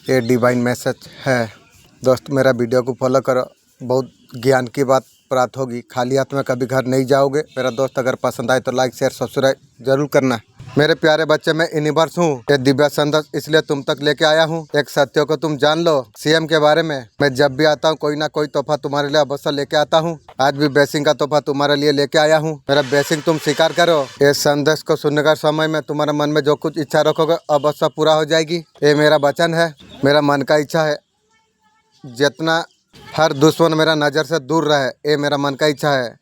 ये divine message है। दोस्त मेरा वीडियो को फॉलो करो, बहुत ज्ञान की बात प्राप्त होगी। खाली हाथ में कभी घर नहीं जाओगे। मेरा दोस्त अगर पसंद आए तो लाइक शेयर सब्सक्राइब जरूर करना। मेरे प्यारे बच्चे, मैं यूनिवर्स हूँ। ये दिव्य संदेश इसलिए तुम तक लेके आया हूँ। एक सत्य को तुम जान लो, सीएम के बारे में। मैं जब भी आता हूँ कोई ना कोई तोहफा तुम्हारे लिए अवश्य लेके आता हूँ। आज भी ब्लेसिंग का तोहफा तुम्हारे लिए लेके आया हूँ। मेरा ब्लेसिंग तुम स्वीकार करो। ये संदेश को सुनने का समय में तुम्हारे मन में जो कुछ इच्छा रखोगे अवश्य पूरा हो जाएगी। ये मेरा वचन है, मेरा मन का इच्छा है। जितना हर दुश्मन मेरा नज़र से दूर रहे, ये मेरा मन का इच्छा है।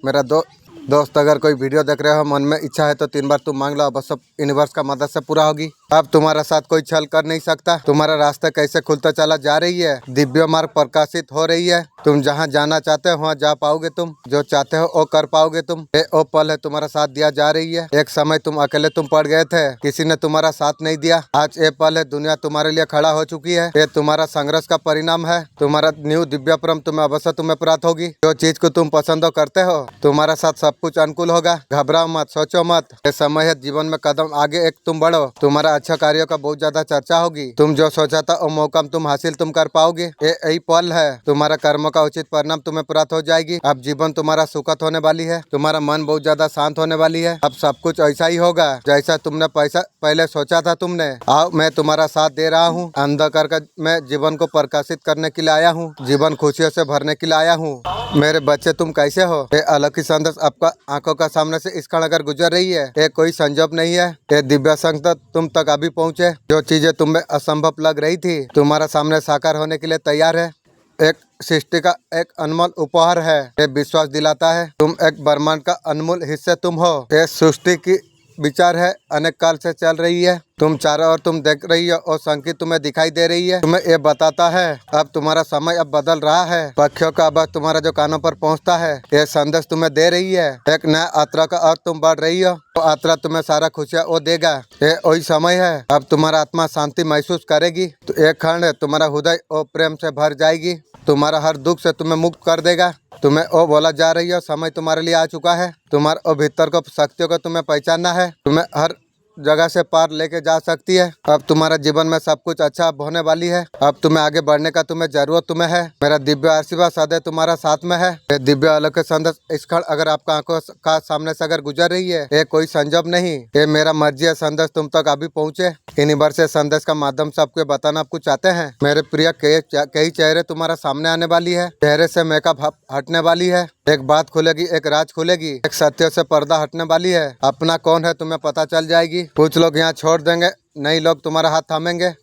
मेरा दोस्त अगर कोई वीडियो देख रहे हो, मन में इच्छा है तो 3 बार तुम मांग लो, अवश्य यूनिवर्स का मदद से पूरा होगी। अब तुम्हारा साथ कोई छल कर नहीं सकता। तुम्हारा रास्ता कैसे खुलता चला जा रही है। दिव्य मार्ग प्रकाशित हो रही है। तुम जहां जाना चाहते हो वहां जा पाओगे। तुम जो चाहते हो वो कर पाओगे। तुम ये वो पल है, तुम्हारा साथ दिया जा रही है। एक समय तुम अकेले तुम पड़ गए थे, किसी ने तुम्हारा साथ नहीं दिया। आज ये पल है, दुनिया तुम्हारे लिए खड़ा हो चुकी है। ये तुम्हारा संघर्ष का परिणाम है। तुम्हारा न्यू दिव्य परम तुम्हें अवश्य तुम्हें प्राप्त होगी। जो चीज को तुम पसंद करते हो, तुम्हारा साथ सब कुछ अनुकूल होगा। घबराओ मत, सोचो मत। ये समय है, जीवन में कदम आगे एक तुम बढ़ो। तुम्हारा अच्छा कार्यों का बहुत ज्यादा चर्चा होगी। तुम जो सोचा था वो मौका तुम हासिल तुम कर पाओगे। ये यही पल है, तुम्हारा कर्मों का उचित परिणाम तुम्हें प्राप्त हो जाएगी। अब जीवन तुम्हारा सुखद होने वाली है। तुम्हारा मन बहुत ज्यादा शांत होने वाली है। अब सब कुछ ऐसा ही होगा जैसा तुमने पहले सोचा था। तुमने आओ, मैं तुम्हारा साथ दे रहा हूँ। अंधकार का मैं जीवन को प्रकाशित करने के लिए आया हूँ। जीवन खुशियों से भरने के लिए आया हूँ। मेरे बच्चे, तुम कैसे हो। ये अलग ही संदेश आपका आंखों का सामने से इस क्षण अगर गुजर रही है, ये कोई संजोग नहीं है। ये दिव्य संकेत तुम तक अभी पहुँचे। जो चीजें तुम्हें असंभव लग रही थी, तुम्हारा सामने साकार होने के लिए तैयार है। एक सृष्टि का एक अनमोल उपहार है। ये विश्वास दिलाता है तुम एक ब्रह्मांड का अनमोल हिस्से तुम हो। ये सृष्टि की विचार है, अनेक काल से चल रही है। तुम चारों ओर तुम देख रही हो और संकेत तुम्हें दिखाई दे रही है। तुम्हें ये बताता है अब तुम्हारा समय अब बदल रहा है। पक्षियों का आवाज तुम्हारा जो कानों पर पहुंचता है, ये संदेश तुम्हें दे रही है। एक नया यात्रा का और तुम बढ़ रही हो। वो यात्रा तुम्हें सारा खुशियाँ वो देगा। ये वही समय है, अब तुम्हारा आत्मा शांति महसूस करेगी। तो एक क्षण है, तुम्हारा हृदय और प्रेम से भर जाएगी। तुम्हारा हर दुख से तुम्हें मुक्त कर देगा। तुम्हें वो बोला जा रही है, समय तुम्हारे लिए आ चुका है। तुम्हारे भीतर को शक्तियों को तुम्हें पहचानना है। तुम्हें हर जगह से पार लेके जा सकती है। अब तुम्हारा जीवन में सब कुछ अच्छा होने वाली है। अब तुम्हें आगे बढ़ने का तुम्हें जरूरत तुम्हें है। मेरा दिव्य आशीर्वाद सदैव तुम्हारा साथ में है। ये दिव्य अलौकिक संदेश इस क्षण अगर आपका आंखों का सामने से अगर गुजर रही है, ये कोई संजोग नहीं, ये मेरा मर्जी है। संदेश तुम तक अभी पहुँचे। यूनिवर्स संदेश का माध्यम से आपको बताना आपको चाहते हैं। मेरे प्रिय, कई चेहरे तुम्हारा सामने आने वाली है। चेहरे से मेकअप हटने वाली है। एक बात खुलेगी, एक राज खुलेगी। एक सत्य से पर्दा हटने वाली है। अपना कौन है तुम्हें पता चल जाएगी। कुछ लोग यहाँ छोड़ देंगे, नई लोग तुम्हारा हाथ थामेंगे।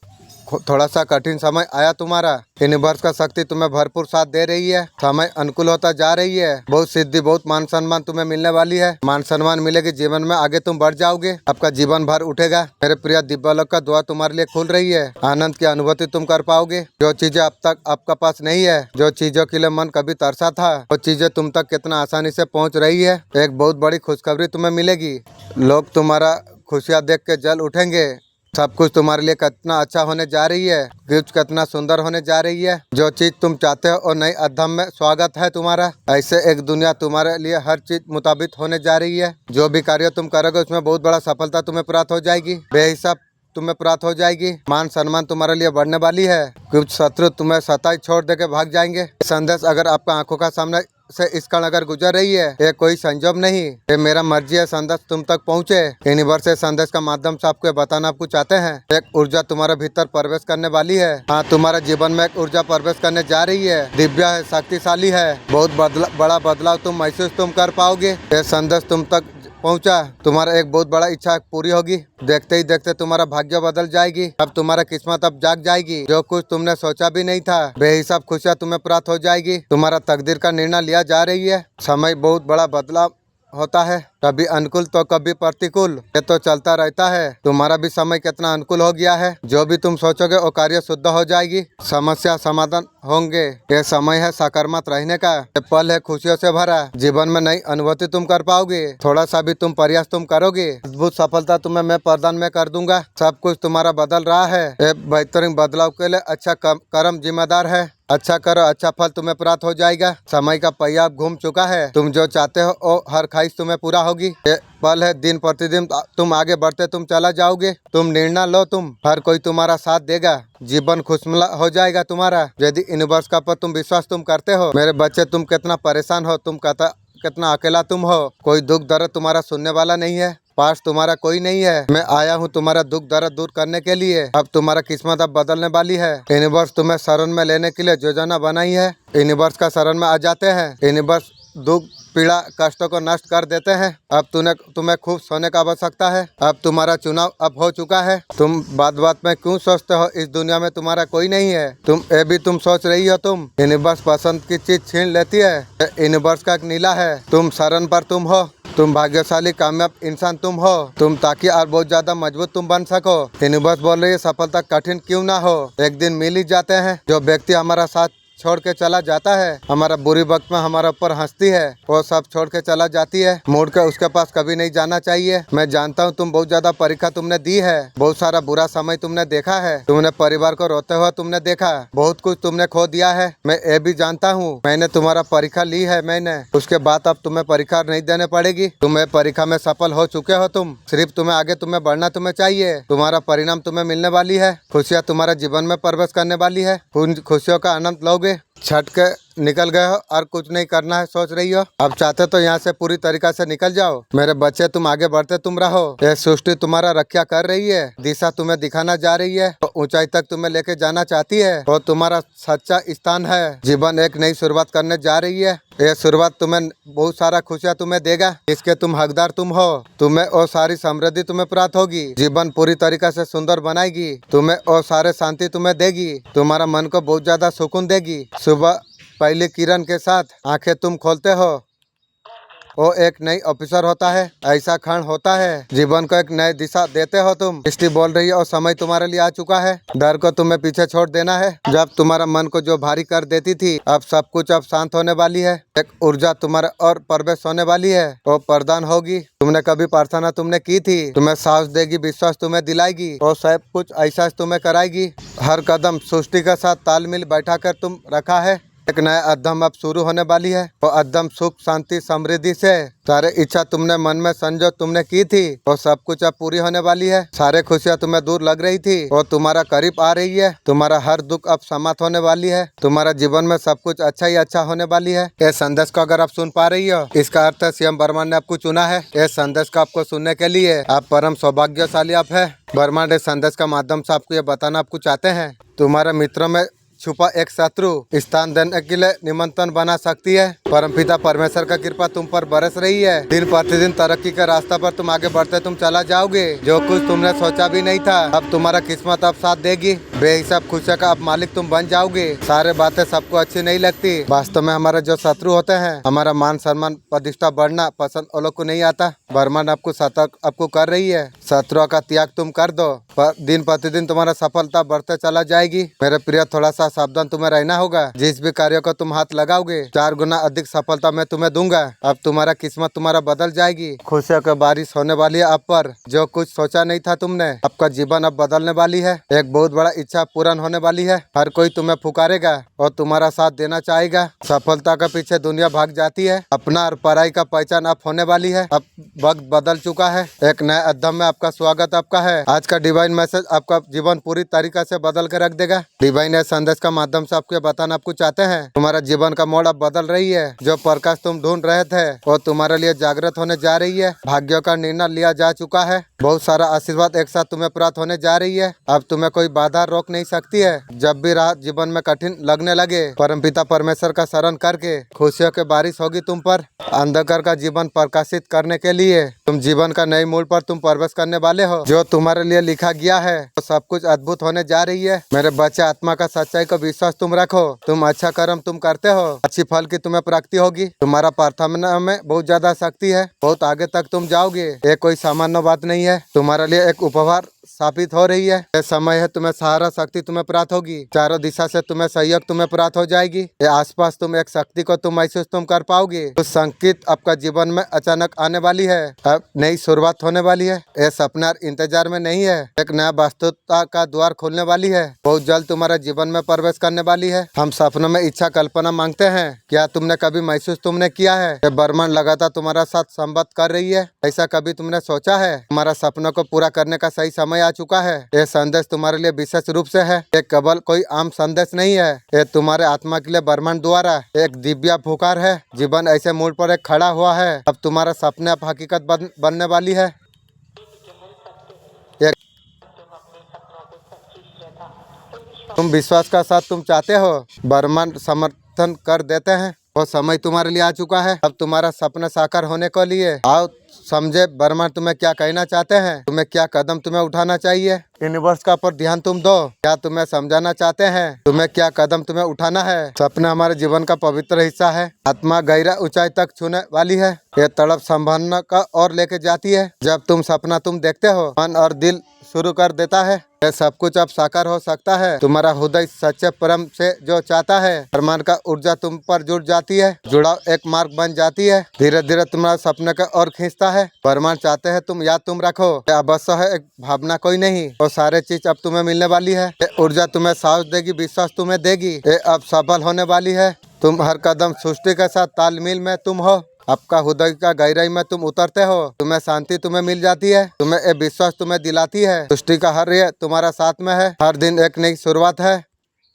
थोड़ा सा कठिन समय आया तुम्हारा। यूनिवर्स का शक्ति तुम्हें भरपूर साथ दे रही है। समय अनुकूल होता जा रही है। बहुत सिद्धि, बहुत मान सम्मान तुम्हें मिलने वाली है। मान सम्मान मिलेगी, जीवन में आगे तुम बढ़ जाओगे। आपका जीवन भर उठेगा। मेरे प्रिय दिव्यलोक का द्वार तुम्हारे लिए खुल रही है। आनंद की अनुभूति तुम कर पाओगे। जो चीजें अब तक आपका पास नहीं है, जो चीजों के लिए मन कभी तरसा था, वो चीजें तुम तक कितना आसानी से पहुँच रही है। एक बहुत बड़ी खुशखबरी तुम्हें मिलेगी। लोग तुम्हारा खुशियाँ देख के जल उठेंगे। सब कुछ तुम्हारे लिए कितना अच्छा होने जा रही है। गिफ्ट कितना सुंदर होने जा रही है। जो चीज तुम चाहते हो और नई अध्यम में स्वागत है तुम्हारा। ऐसे एक दुनिया तुम्हारे लिए हर चीज मुताबिक होने जा रही है। जो भी कार्य तुम करोगे उसमें बहुत बड़ा सफलता तुम्हें प्राप्त हो जाएगी। बेहिसाब तुम्हें प्राप्त हो जाएगी। मान सम्मान तुम्हारे लिए बढ़ने वाली है। कुछ शत्रु तुम्हें सताई छोड़ देके भाग जाएंगे। संदेश अगर आपका आंखों का सामने से इस क्षण अगर गुजर रही है, ये कोई संजोग नहीं, ये मेरा मर्जी है। संदेश तुम तक पहुँचे। यूनिवर्स संदेश का माध्यम से आपको बताना आपको चाहते हैं। एक ऊर्जा तुम्हारे भीतर प्रवेश करने वाली है। हाँ, तुम्हारे जीवन में एक ऊर्जा प्रवेश करने जा रही है। दिव्य है, शक्तिशाली है। बहुत बड़ा बदलाव तुम महसूस तुम कर पाओगे। ये संदेश तुम तक पहुंचा। तुम्हारा एक बहुत बड़ा इच्छा पूरी होगी। देखते ही देखते तुम्हारा भाग्य बदल जाएगी। अब तुम्हारा किस्मत अब जाग जाएगी। जो कुछ तुमने सोचा भी नहीं था, बेहिसाब खुशियाँ तुम्हें प्राप्त हो जाएगी। तुम्हारा तकदीर का निर्णय लिया जा रही है। समय बहुत बड़ा बदलाव होता है, कभी अनुकूल तो कभी प्रतिकूल, ये तो चलता रहता है। तुम्हारा भी समय कितना अनुकूल हो गया है। जो भी तुम सोचोगे वो कार्य शुद्ध हो जाएगी। समस्या समाधान होंगे। ये समय है सकारात्मक रहने का। ये पल है खुशियों से भरा। जीवन में नई अनुभूति तुम कर पाओगे। थोड़ा सा भी तुम प्रयास तुम करोगे, अद्भुत सफलता तुम्हें मैं प्रदान में कर दूंगा। सब कुछ तुम्हारा बदल रहा है। ये बेहतरीन बदलाव के लिए अच्छा कर्म जिम्मेदार है। अच्छा करो, अच्छा फल तुम्हें प्राप्त हो जाएगा। समय का पहिया अब घूम चुका है, तुम जो चाहते हो वो हर ख्वाहिश तुम्हें पूरा होगी। ये पल है, दिन प्रतिदिन तुम आगे बढ़ते तुम चला जाओगे। तुम निर्णय लो, तुम हर कोई तुम्हारा साथ देगा। जीवन खुशमला हो जाएगा तुम्हारा यदि यूनिवर्स का पर तुम विश्वास तुम करते हो। मेरे बच्चे, तुम कितना परेशान हो, तुम कितना अकेला तुम हो। कोई दुख दर्द तुम्हारा सुनने वाला नहीं है, पास तुम्हारा कोई नहीं है। मैं आया हूँ तुम्हारा दुख दर्द दूर करने के लिए। अब तुम्हारा किस्मत अब बदलने वाली है। यूनिवर्स तुम्हें शरण में लेने के लिए योजना बनाई है। यूनिवर्स का शरण में आ जाते हैं। यूनिवर्स दुख पीड़ा कष्टों को नष्ट कर देते हैं। अब तुम्हें खूब सोने का आवश्यकता है। अब तुम्हारा चुनाव अब हो चुका है। तुम बात बात में क्यों सोचते हो इस दुनिया में तुम्हारा कोई नहीं है। तुम सोच रही हो तुम यूनिवर्स पसंद की चीज छीन लेती है। यूनिवर्स का एक नीला है, तुम शरण पर तुम हो। तुम भाग्यशाली कामयाब इंसान तुम हो, तुम ताकि और बहुत ज्यादा मजबूत तुम बन सको। यूनिवर्स बोल रही है सफलता कठिन क्यों ना हो, एक दिन मिल ही जाते हैं। जो व्यक्ति हमारा साथ छोड़ के चला जाता है, हमारा बुरी वक्त में हमारे ऊपर हंसती है, वो सब छोड़ के चला जाती है। मोड़ के उसके पास कभी नहीं जाना चाहिए। मैं जानता हूँ तुम बहुत ज्यादा परीक्षा तुमने दी है, बहुत सारा बुरा समय तुमने देखा है, तुमने परिवार को रोते हुए तुमने देखा, बहुत कुछ तुमने खो दिया है। मैं ये भी जानता हूँ मैंने तुम्हारा परीक्षा ली है मैंने, उसके बाद अब तुम्हें परीक्षा नहीं देने पड़ेगी। तुम्हें परीक्षा में सफल हो चुके हो तुम, सिर्फ तुम्हें आगे तुम्हें बढ़ना तुम्हें चाहिए। तुम्हारा परिणाम तुम्हें मिलने वाली है, खुशियाँ तुम्हारे जीवन में प्रवेश करने वाली है। उन खुशियों का आनंद लोगे। छट के निकल गए हो और कुछ नहीं करना है सोच रही हो। अब चाहते तो यहाँ से पूरी तरीका से निकल जाओ। मेरे बच्चे, तुम आगे बढ़ते तुम रहो। यह सृष्टि तुम्हारा रक्षा कर रही है, दिशा तुम्हें दिखाना जा रही है, तो ऊंचाई तक तुम्हें लेके जाना चाहती है। और तुम्हारा सच्चा स्थान है। जीवन एक नई शुरुआत करने जा रही है। यह शुरुआत तुम्हें बहुत सारा खुशियाँ तुम्हें देगा, इसके तुम हकदार तुम हो। तुम्हें और सारी समृद्धि तुम्हें प्राप्त होगी। जीवन पूरी तरीका से सुंदर बनाएगी, तुम्हें और सारे शांति तुम्हें देगी, तुम्हारा मन को बहुत ज्यादा सुकून देगी। सुबह पहली किरण के साथ आंखें तुम खोलते हो, वो एक नई ऑफिसर होता है। ऐसा क्षण होता है, जीवन को एक नई दिशा देते हो तुम। सृष्टि बोल रही है और समय तुम्हारे लिए आ चुका है। डर को तुम्हें पीछे छोड़ देना है। जब तुम्हारा मन को जो भारी कर देती थी, अब सब कुछ अब शांत होने वाली है। एक ऊर्जा तुम्हारे और प्रवेश होने वाली है, वो प्रदान होगी। तुमने कभी प्रार्थना तुमने की थी, तुम्हें साहस देगी, विश्वास तुम्हें दिलाएगी और सब कुछ ऐसा तुम्हें कराएगी। हर कदम सृष्टि के साथ तालमेल बैठा कर तुम रखा है। एक नया अध्ययन अब शुरू होने वाली है। वो अध्ययन सुख शांति समृद्धि से सारे इच्छा तुमने मन में संजो तुमने की थी, वो सब कुछ अब पूरी होने वाली है। सारे खुशियाँ तुम्हें दूर लग रही थी, वो तुम्हारा करीब आ रही है। तुम्हारा हर दुख अब समाप्त होने वाली है। तुम्हारा जीवन में सब कुछ अच्छा ही अच्छा होने वाली है। ये संदेश को अगर आप सुन पा रही हो, इसका अर्थ है सीएम ब्रह्मांड ने आपको चुना है। ये संदेश को आपको सुनने के लिए आप परम सौभाग्यशाली आप है। ब्रह्मांड इस संदेश का माध्यम से आपको ये बताना आपको चाहते हैं, तुम्हारे मित्रों में छुपा एक शत्रु स्थान देने के लिए निमंत्रण बना सकती है। परमपिता परमेश्वर का कृपा तुम पर बरस रही है। दिन प्रतिदिन तरक्की के रास्ता पर तुम आगे बढ़ते तुम चला जाओगे। जो कुछ तुमने सोचा भी नहीं था, अब तुम्हारा किस्मत अब साथ देगी। बेहिसाब खुशियों का अब मालिक तुम बन जाओगे। सारे बातें सबको अच्छी नहीं लगती। वास्तव में हमारे जो शत्रु होते हैं, हमारा मान सम्मान प्रतिष्ठा बढ़ना पसंद वो लोग को नहीं आता। ब्रह्मांड आपको सतर्क आपको कर रही है। शत्रुओं का त्याग तुम कर दो, दिन प्रतिदिन तुम्हारा सफलता बढ़ते चला जाएगी। मेरे प्रिय, थोड़ा सा सावधान तुम्हें रहना होगा। जिस भी कार्य को तुम हाथ लगाओगे, 4 गुना अधिक सफलता मैं तुम्हें दूंगा। अब तुम्हारा किस्मत तुम्हारा बदल जाएगी। खुशियों की बारिश होने वाली है आप पर। जो कुछ सोचा नहीं था तुमने, आपका जीवन अब बदलने वाली है। एक बहुत बड़ा इच्छा पूर्ण होने वाली है। हर कोई तुम्हें पुकारेगा और तुम्हारा साथ देना चाहेगा। सफलता के पीछे दुनिया भाग जाती है, अपना और पढ़ाई का पहचान अब होने वाली है। अब वक्त बदल चुका है। एक नए अध्ययन में आपका स्वागत आपका है। आज का डिवाइन मैसेज आपका जीवन पूरी तरीका से बदल के रख देगा। डिवाइन संदेश का माध्यम से आपको बताना आपको चाहते हैं, तुम्हारा जीवन का मोड़ अब बदल रही है। जो प्रकाश तुम ढूंढ रहे थे वो तुम्हारे लिए जागृत होने जा रही है। भाग्यों का निर्णय लिया जा चुका है। बहुत सारा आशीर्वाद एक साथ तुम्हें प्राप्त होने जा रही है। अब तुम्हें कोई बाधा रोक नहीं सकती है। जब भी राह जीवन में कठिन लगने लगे, परमपिता परमेश्वर का शरण करके खुशियों की बारिश होगी तुम पर। अंधकार का जीवन प्रकाशित करने के लिए तुम जीवन का नई मूल पर तुम प्रवेश करने वाले हो। जो तुम्हारे लिए लिखा गया है वो सब कुछ अद्भुत होने जा रही है। मेरे बच्चे, आत्मा का सच्चाई को विश्वास तुम रखो। तुम अच्छा कर्म तुम करते हो, अच्छी फल की तुम्हें प्राप्ति होगी। तुम्हारा प्रार्थना में बहुत ज्यादा शक्ति है, बहुत आगे तक तुम जाओगे। ये कोई सामान्य बात नहीं है। तुम्हारे लिए एक उपहार स्थापित हो रही है। ये समय है, तुम्हें सहारा शक्ति तुम्हें प्राप्त होगी। चारों दिशा से तुम्हें सहयोग तुम्हें प्राप्त हो जाएगी। ये आसपास तुम एक शक्ति को तुम महसूस तुम कर पाओगे। कुछ संकेत आपका जीवन में अचानक आने वाली है। अब नई शुरुआत होने वाली है। ये सपना इंतजार में नहीं है, एक नया वास्तविकता का द्वार खोलने वाली है। बहुत जल्द तुम्हारे जीवन में प्रवेश करने वाली है। हम सपनों में इच्छा कल्पना मांगते हैं। क्या तुमने कभी महसूस तुमने किया है कि ब्रह्मांड लगातार तुम्हारा साथ संबद्ध कर रही है? ऐसा कभी तुमने सोचा है? तुम्हारा सपनों को पूरा करने का सही समय आ चुका है। यह संदेश तुम्हारे लिए विशेष रूप से है। ये केवल कोई आम संदेश नहीं है, ये तुम्हारे आत्मा के लिए ब्रह्मांड द्वारा एक दिव्य पुकार है। जीवन ऐसे मूड पर एक खड़ा हुआ है। अब तुम्हारा सपने अब हकीकत बनने वाली है। तुम विश्वास का साथ तुम चाहते हो, ब्रह्मांड समर्थन कर देते हैं। वो समय तुम्हारे लिए आ चुका है। अब तुम्हारा सपना साकार होने के लिए आओ समझे ब्रह्मांड तुम्हें क्या कहना चाहते हैं, तुम्हें क्या कदम तुम्हें उठाना चाहिए। यूनिवर्स का पर ध्यान तुम दो। क्या तुम्हें समझाना चाहते हैं तुम्हें क्या कदम तुम्हें उठाना है। सपना हमारे जीवन का पवित्र हिस्सा है। आत्मा गहरा ऊंचाई तक छूने वाली है। ये तड़प संभालना का और लेके जाती है। जब तुम सपना तुम देखते हो, मन और दिल शुरू कर देता है। यह सब कुछ अब साकार हो सकता है। तुम्हारा हृदय सच्चे प्रेम से जो चाहता है, ब्रह्मांड का ऊर्जा तुम पर जुड़ जाती है। जुड़ाव एक मार्ग बन जाती है। धीरे धीरे तुम्हारा सपने का और खींचता है। ब्रह्मांड चाहते हैं तुम याद तुम रखो। यह अवश्य है, एक भावना कोई नहीं। वो सारे चीज अब तुम्हें मिलने वाली है। ये ऊर्जा तुम्हें साहस देगी, विश्वास तुम्हें देगी। ये अब सफल होने वाली है। तुम हर कदम सृष्टि के साथ तालमेल में तुम हो। आपका हृदय का गहराई में तुम उतरते हो, तुम्हें शांति तुम्हें मिल जाती है। तुम्हें ये विश्वास तुम्हें दिलाती है सृष्टि का हर ये तुम्हारा साथ में है। हर दिन एक नई शुरुआत है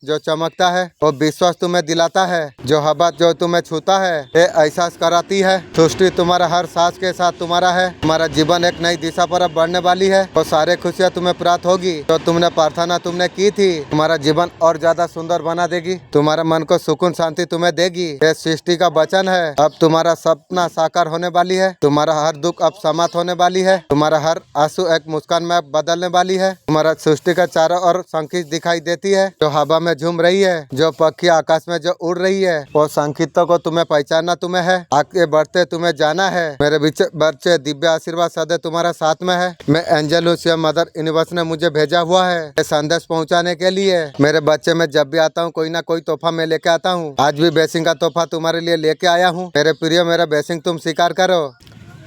जो चमकता है। वो विश्वास तुम्हें दिलाता है। जो हवा जो तुम्हें छूता है, ये एहसास कराती है सृष्टि तुम्हारा हर सांस के साथ तुम्हारा है। तुम्हारा जीवन एक नई दिशा पर अब बढ़ने वाली है। वो सारे खुशियाँ तुम्हें प्राप्त होगी जो तुमने प्रार्थना तुमने की थी। तुम्हारा जीवन और ज्यादा सुंदर बना देगी। तुम्हारे मन को सुकून शांति तुम्हें देगी। ये सृष्टि का वचन है। अब तुम्हारा सपना साकार होने वाली है। तुम्हारा हर दुख अब समाप्त होने वाली है। तुम्हारा हर आंसू एक मुस्कान में अब बदलने वाली है। तुम्हारा सृष्टि का चारों ओर संकेत दिखाई देती है। जो हवा में झूम रही है, जो पक्षी आकाश में जो उड़ रही है, वो संकेतों को तुम्हें पहचानना तुम्हें है। आगे बढ़ते तुम्हें जाना है। मेरे बच्चे दिव्य आशीर्वाद सदैव तुम्हारा साथ में है। मैं एंजल हूँ, शिव मदर यूनिवर्स ने मुझे भेजा हुआ है ये संदेश पहुँचाने के लिए। मेरे बच्चे में जब भी आता हूँ कोई ना कोई तोहफा मैं लेके आता हूँ। आज भी ब्लेसिंग का तोहफा तुम्हारे लिए लेके आया हूँ। मेरे प्रिय, मेरा ब्लेसिंग तुम स्वीकार करो।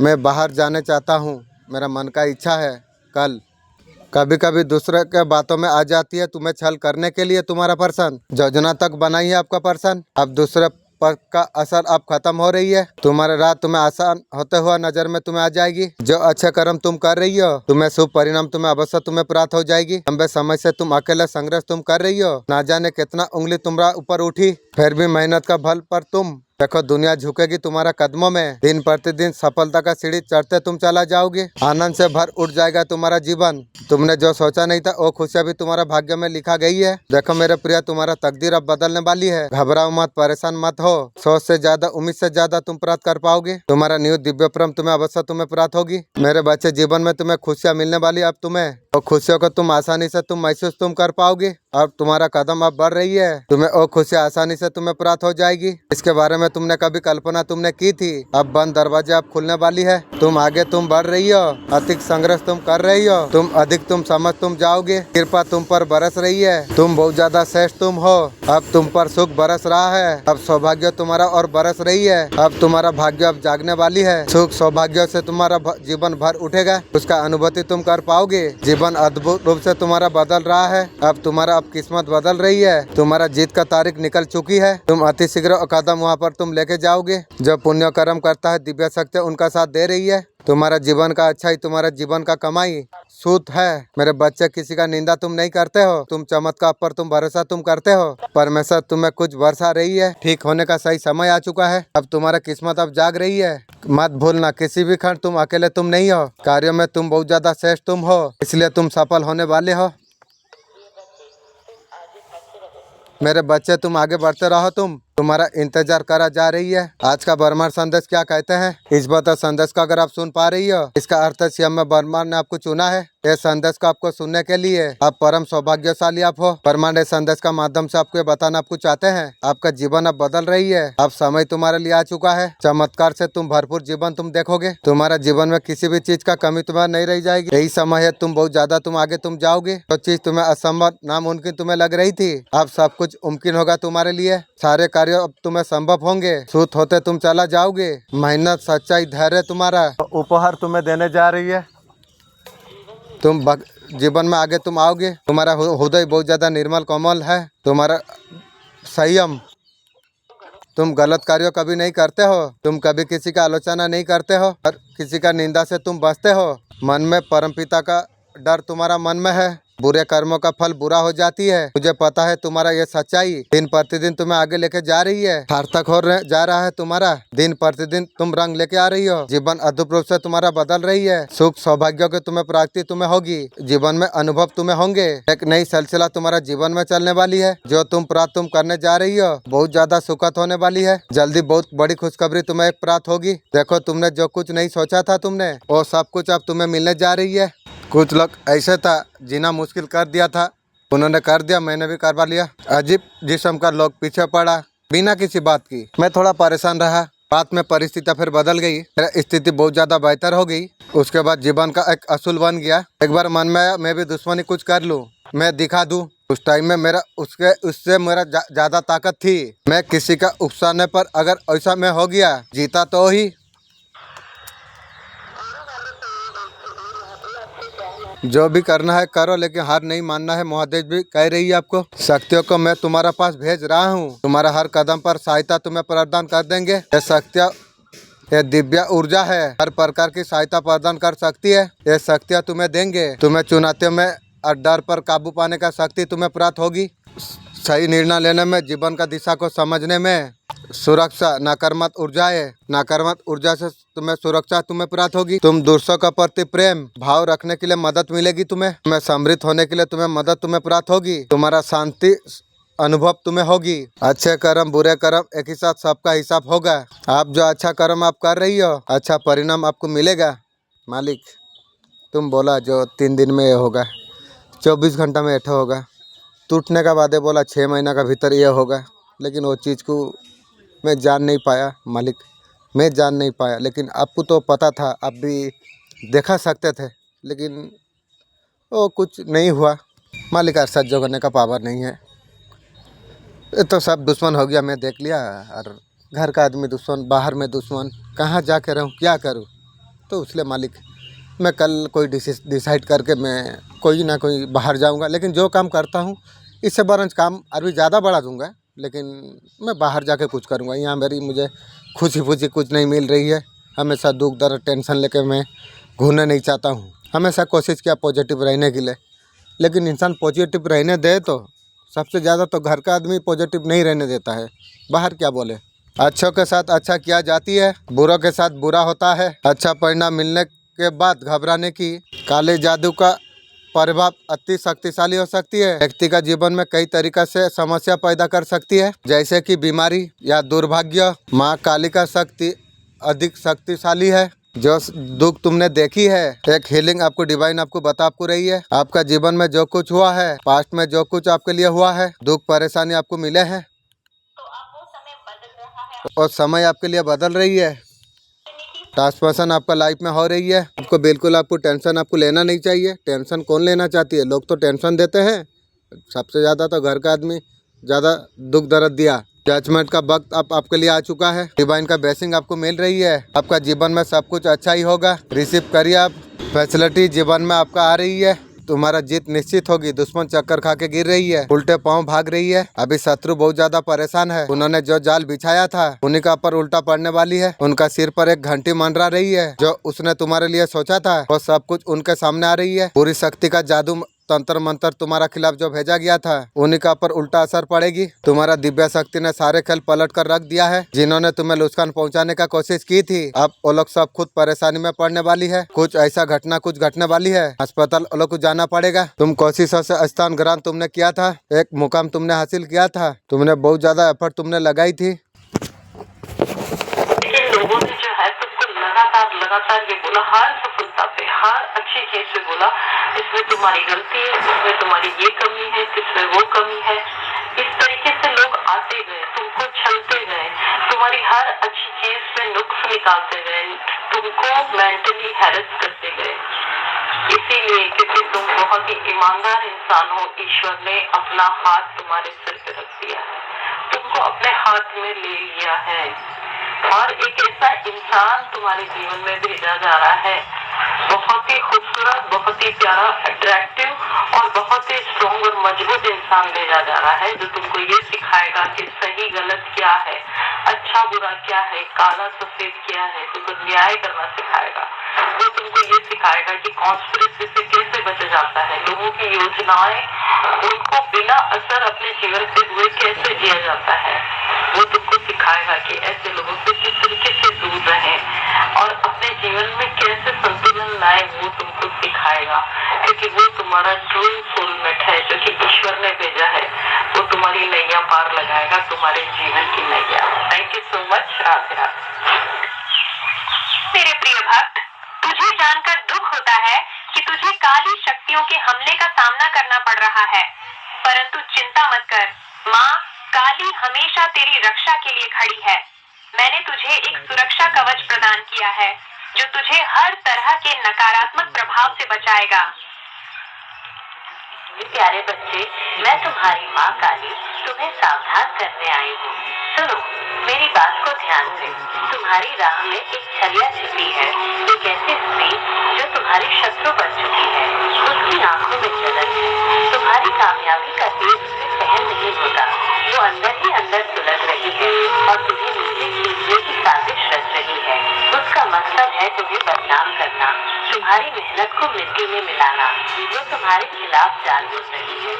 मैं बाहर जाने चाहता हूँ, मेरा मन का इच्छा है। कल कभी कभी दूसरे के बातों में आ जाती है तुम्हें छल करने के लिए। तुम्हारा पर्सन योजना तक बनाई है आपका पर्सन। अब दूसरे पर का असर अब खत्म हो रही है। तुम्हारे रात तुम्हें आसान होते हुआ नजर में तुम्हें आ जाएगी। जो अच्छे कर्म तुम कर रही हो, तुम्हें शुभ परिणाम तुम्हें अवश्य तुम्हें प्राप्त हो जाएगी। लंबे समय से तुम अकेले संघर्ष तुम कर रही हो। ना जाने कितना उंगली तुम्हारा ऊपर उठी, फिर भी मेहनत का फल पर तुम देखो दुनिया झुकेगी तुम्हारा कदमों में। दिन प्रतिदिन सफलता का सीढ़ी चढ़ते तुम चला जाओगे। आनंद से भर उठ जाएगा तुम्हारा जीवन। तुमने जो सोचा नहीं था वो खुशियाँ भी तुम्हारा भाग्य में लिखा गई है। देखो मेरे प्रिय, तुम्हारा तकदीर अब बदलने वाली है। घबराओ मत, परेशान मत हो। सोच से ज्यादा, उम्मीद से ज्यादा तुम प्राप्त कर पाओगे। तुम्हारा न्यू दिव्य प्रेम तुम्हें अवश्य तुम्हें प्राप्त होगी। मेरे बच्चे, जीवन में तुम्हें खुशियाँ मिलने वाली। अब तुम्हें और खुशियों को तुम आसानी से तुम महसूस तुम कर पाओगे। अब तुम्हारा कदम अब बढ़ रही है। तुम्हें और खुशियाँ आसानी से तुम्हें प्राप्त हो जाएगी। इसके बारे में तुमने कभी कल्पना तुमने की थी। अब बंद दरवाजे अब खुलने वाली है। तुम आगे तुम बढ़ रही हो। अधिक संघर्ष तुम कर रही हो। तुम अधिक तुम समझ तुम जाओगे। कृपा तुम पर बरस रही है। तुम बहुत ज्यादा श्रेष्ठ तुम हो। अब तुम पर सुख बरस रहा है। अब सौभाग्य तुम्हारा और बरस रही है। अब तुम्हारा भाग्य अब जागने वाली है। सुख सौभाग्य से तुम्हारा जीवन भर उठेगा। उसका अनुभूति तुम कर पाओगे। जीवन अद्भुत रूप से तुम्हारा बदल रहा है। अब तुम्हारा अब किस्मत बदल रही है। तुम्हारा जीत का तारीख निकल चुकी है। तुम अति शीघ्र कदम वहाँ पर तुम लेके जाओगे। जो पुण्य कर्म करता है, दिव्य शक्ति उनका साथ दे रही है। तुम्हारा जीवन का अच्छाई, तुम्हारा जीवन का कमाई सूत है। मेरे बच्चे, किसी का निंदा तुम नहीं करते हो। तुम चमत्कार पर तुम भरोसा तुम करते हो। परमेश्वर तुम्हें कुछ बरसा रही है। ठीक होने का सही समय आ चुका है। अब तुम्हारा किस्मत अब जाग रही है। मत भूलना, किसी भी क्षण तुम अकेले तुम नहीं हो। कार्यों में तुम बहुत ज्यादा श्रेष्ठ तुम हो, इसलिए तुम सफल होने वाले हो। मेरे बच्चे, तुम आगे बढ़ते रहो। तुम तुम्हारा इंतजार करा जा रही है। आज का ब्रह्मांड संदेश क्या कहते हैं, इस बात संदेश का अगर आप सुन पा रही हो, इसका अर्थ है स्वयं में ब्रह्मांड ने आपको चुना है इस संदेश को आपको सुनने के लिए। आप परम सौभाग्यशाली आप हो। ब्रह्मांड इस संदेश का माध्यम से आपको बताना आपको चाहते हैं, आपका जीवन अब बदल रही है। अब समय तुम्हारे लिए आ चुका है। चमत्कार से तुम भरपूर जीवन तुम देखोगे। तुम्हारा जीवन में किसी भी चीज का कमी तुम्हारा नहीं रह जाएगी। यही समय है, तुम बहुत ज्यादा तुम आगे तुम जाओगे। जो चीज तुम्हें असंभव नामुमकिन तुम्हें लग रही थी, अब सब कुछ मुमकिन होगा तुम्हारे लिए। सारे कार्य अब तुम्हें संभव होंगे। सूत होते तुम चला जाओगे। मेहनत, सच्चाई, धैर्य तुम्हारा उपहार तुम्हें देने जा रही है। तुम जीवन में आगे तुम आओगे। तुम्हारा हृदय बहुत ज्यादा निर्मल कोमल है। तुम्हारा संयम, तुम गलत कार्यों कभी नहीं करते हो। तुम कभी किसी का आलोचना नहीं करते हो और किसी का निंदा से तुम बचते हो। मन में परमपिता का डर तुम्हारा मन में है। बुरे कर्मों का फल बुरा हो जाती है। मुझे पता है तुम्हारा ये सच्चाई दिन प्रतिदिन तुम्हें आगे लेके जा रही है। सार्थक हो जा रहा है तुम्हारा। दिन प्रतिदिन तुम रंग लेके आ रही हो। जीवन अद्भुत रूप से तुम्हारा बदल रही है। सुख सौभाग्यों की तुम्हें प्राप्ति तुम्हें होगी। जीवन में अनुभव तुम्हें होंगे। एक नई सिलसिला तुम्हारा जीवन में चलने वाली है। जो तुम प्राप्त तुम करने जा रही हो बहुत ज्यादा सुखद होने वाली है। जल्दी बहुत बड़ी खुशखबरी तुम्हें एक प्राप्त होगी। देखो, तुमने जो कुछ नहीं सोचा था तुमने, वो सब कुछ अब तुम्हें मिलने जा रही है। कुछ लोग ऐसे था जीना मुश्किल कर दिया था, उन्होंने कर दिया, मैंने भी करवा लिया। अजीब जिस्म का लोग पीछे पड़ा बिना किसी बात की। मैं थोड़ा परेशान रहा, बाद में परिस्थिति फिर बदल गई। मेरा स्थिति बहुत ज्यादा बेहतर हो गई। उसके बाद जीवन का एक असूल बन गया। एक बार मन में आया मैं भी दुश्मनी कुछ कर लूँ, मैं दिखा दूँ। उस टाइम में मेरा उससे मेरा ज्यादा ताकत थी। मैं किसी का उकसाने पर अगर ऐसा मैं हो गया, जीता तो ही। जो भी करना है करो, लेकिन हार नहीं मानना है। महादेव भी कह रही है आपको। शक्तियों को मैं तुम्हारा पास भेज रहा हूँ। तुम्हारा हर कदम पर सहायता तुम्हें प्रदान कर देंगे। ये शक्तियाँ, ये दिव्य ऊर्जा है, हर प्रकार की सहायता प्रदान कर सकती है। ये शक्तियाँ तुम्हें देंगे। तुम्हें चुनौतियों में और डर पर काबू पाने का शक्ति तुम्हें प्राप्त होगी। सही निर्णय लेने में, जीवन का दिशा को समझने में, सुरक्षा, नकारात्मक ऊर्जा से तुम्हें सुरक्षा तुम्हें प्राप्त होगी। तुम दूसरों का प्रति प्रेम भाव रखने के लिए मदद मिलेगी। तुम्हें समृद्ध होने के लिए तुम्हें मदद तुम्हें प्राप्त होगी। तुम्हारा शांति अनुभव तुम्हें होगी। अच्छे कर्म बुरे कर्म एक ही साथ सबका हिसाब होगा। आप जो अच्छा कर्म आप कर रही हो, अच्छा परिणाम आपको मिलेगा। मालिक तुम बोला जो 3 दिन में ये होगा, 24 घंटा में ऐठा होगा। टूटने का वादे बोला 6 महीना का भीतर ये होगा, लेकिन वो चीज़ को मैं जान नहीं पाया। मालिक मैं जान नहीं पाया, लेकिन आपको तो पता था, आप भी देखा सकते थे, लेकिन वो कुछ नहीं हुआ। मालिक ऐसा जो करने का पावर नहीं है। ये तो सब दुश्मन हो गया, मैं देख लिया। और घर का आदमी दुश्मन, बाहर में दुश्मन, कहाँ जा के रहूँ, क्या करूँ। तो इसलिए मालिक मैं कल कोई डिसाइड करके मैं कोई ना कोई बाहर जाऊंगा। लेकिन जो काम करता हूँ इससे बरंज काम अभी ज़्यादा बढ़ा दूंगा, लेकिन मैं बाहर जाके कुछ करूँगा। यहाँ मेरी मुझे खुशी कुछ नहीं मिल रही है। हमेशा दुख दर्द टेंशन लेके मैं घूमने नहीं चाहता हूँ। हमेशा कोशिश किया पॉजिटिव रहने के लिए, लेकिन इंसान पॉजिटिव रहने दे तो सबसे ज़्यादा तो घर का आदमी पॉजिटिव नहीं रहने देता है। बाहर क्या बोले। अच्छों के साथ अच्छा किया जाती है, बुरों के साथ बुरा होता है। अच्छा परिणाम मिलने के बाद घबराने की, काले जादू का प्रभाव अति शक्तिशाली हो सकती है। व्यक्ति का जीवन में कई तरीक़ा से समस्या पैदा कर सकती है, जैसे कि बीमारी या दुर्भाग्य। माँ काली का शक्ति अधिक शक्तिशाली है। जो दुख तुमने देखी है, एक हीलिंग आपको डिवाइन आपको बता आपको रही है। आपका जीवन में जो कुछ हुआ है, पास्ट में जो कुछ आपके लिए हुआ है, दुख परेशानी आपको मिले हैं, और समय आपके लिए बदल रही है। ट्रांसफॉर्मेशन आपका लाइफ में हो रही है। आपको बिल्कुल आपको टेंशन आपको लेना नहीं चाहिए। टेंशन कौन लेना चाहती है, लोग तो टेंशन देते हैं। सबसे ज़्यादा तो घर का आदमी ज़्यादा दुख दर्द दिया। जजमेंट का वक्त आपके लिए आ चुका है। डिवाइन का ब्लेसिंग आपको मिल रही है। आपका जीवन में सब कुछ अच्छा ही होगा। रिसीव करिए आप। फैसिलिटी जीवन में आपका आ रही है। तुम्हारा जीत निश्चित होगी। दुश्मन चक्कर खा के गिर रही है, उल्टे पांव भाग रही है। अभी शत्रु बहुत ज्यादा परेशान है। उन्होंने जो जाल बिछाया था उन्हीं का पर उल्टा पड़ने वाली है। उनका सिर पर एक घंटी मंडरा रही है। जो उसने तुम्हारे लिए सोचा था वो सब कुछ उनके सामने आ रही है। पूरी शक्ति का जादू तंत्र मंत्र तुम्हारा खिलाफ जो भेजा गया था उन्हीं का पर उल्टा असर पड़ेगी। तुम्हारा दिव्य शक्ति ने सारे खेल पलट कर रख दिया है। जिन्होंने तुम्हें नुकसान पहुंचाने का कोशिश की थी अब वो लोग सब खुद परेशानी में पड़ने वाली है। कुछ ऐसा घटना कुछ घटने वाली है, अस्पताल वो लोग को जाना पड़ेगा। तुम कोशिशों से स्थान ग्रहण तुमने किया था, एक मुकाम तुमने हासिल किया था, तुमने बहुत ज्यादा एफर्ट तुमने लगाई थी। लोगों ने जो है तुमको लगातार ये बोला, हर सफलता पे, हर अच्छी चीज पे बोला इसमें तुम्हारी गलती है, इसमें तुम्हारी ये कमी है, इसमें वो कमी है। इस तरीके से लोग आते गए, तुमको छलते गए, तुम्हारी हर अच्छी चीज पे नुक्स निकालते गए, तुमको मेंटली हैरेस करते गए। इसीलिए क्योंकि तुम बहुत ही ईमानदार इंसान हो, ईश्वर ने अपना हाथ तुम्हारे सिर पे रख दिया है, तुमको अपने हाथ में ले लिया है और एक ऐसा इंसान तुम्हारे जीवन में भेजा जा रहा है, बहुत ही खूबसूरत, बहुत ही प्यारा, अट्रैक्टिव और बहुत ही स्ट्रॉन्ग और मजबूत इंसान भेजा जा रहा है जो तुमको ये सिखाएगा कि सही गलत क्या है, अच्छा बुरा क्या है, काला सफेद क्या है, तुमको न्याय करना सिखाएगा। वो तुमको ये सिखाएगा कि कॉन्स्पिरेसी से कैसे बचा जाता है, लोगों की योजनाएं उनको बिना असर अपने जीवन पे हुए कैसे जिया जाता है। वो तुमको सिखाएगा कि ऐसे लोगों से किस तरीके से दूर रहें और अपने जीवन में कैसे संतुलन लाए, वो तुमको सिखाएगा। क्योंकि वो तुम्हारा ट्रू सोलमेट है जो कि ईश्वर ने भेजा है, वो तुम्हारी नैया पार लगाएगा, तुम्हारे जीवन की नैया। Thank you so much. Radhe Radhe. मेरे प्रिय भक्त, तुझे जानकर दुख होता है कि तुझे काली शक्तियों के हमले का सामना करना पड़ रहा है, परंतु चिंता मत कर, माँ काली हमेशा तेरी रक्षा के लिए खड़ी है। मैंने तुझे एक सुरक्षा कवच प्रदान किया है जो तुझे हर तरह के नकारात्मक प्रभाव से बचाएगा। प्यारे बच्चे, मैं तुम्हारी माँ काली तुम्हें सावधान करने आई हूँ। सुनो मेरी बात को ध्यान से। तुम्हारी राह में एक छलिया छिपी है, एक ऐसी स्त्री जो तुम्हारी शत्रु बन चुकी है। उसकी आंखों में जलन है, तुम्हारी कामयाबी का तेज उसे सहन नहीं होता। वो अंदर ही अंदर सुलग रही है और तुम्हें नीचे खींचने की साजिश रच रही है। उसका मकसद है तुम्हें बदनाम करना, तुम्हारी मेहनत को मिट्टी में मिलाना। वो तुम्हारे खिलाफ जान बुझ रही है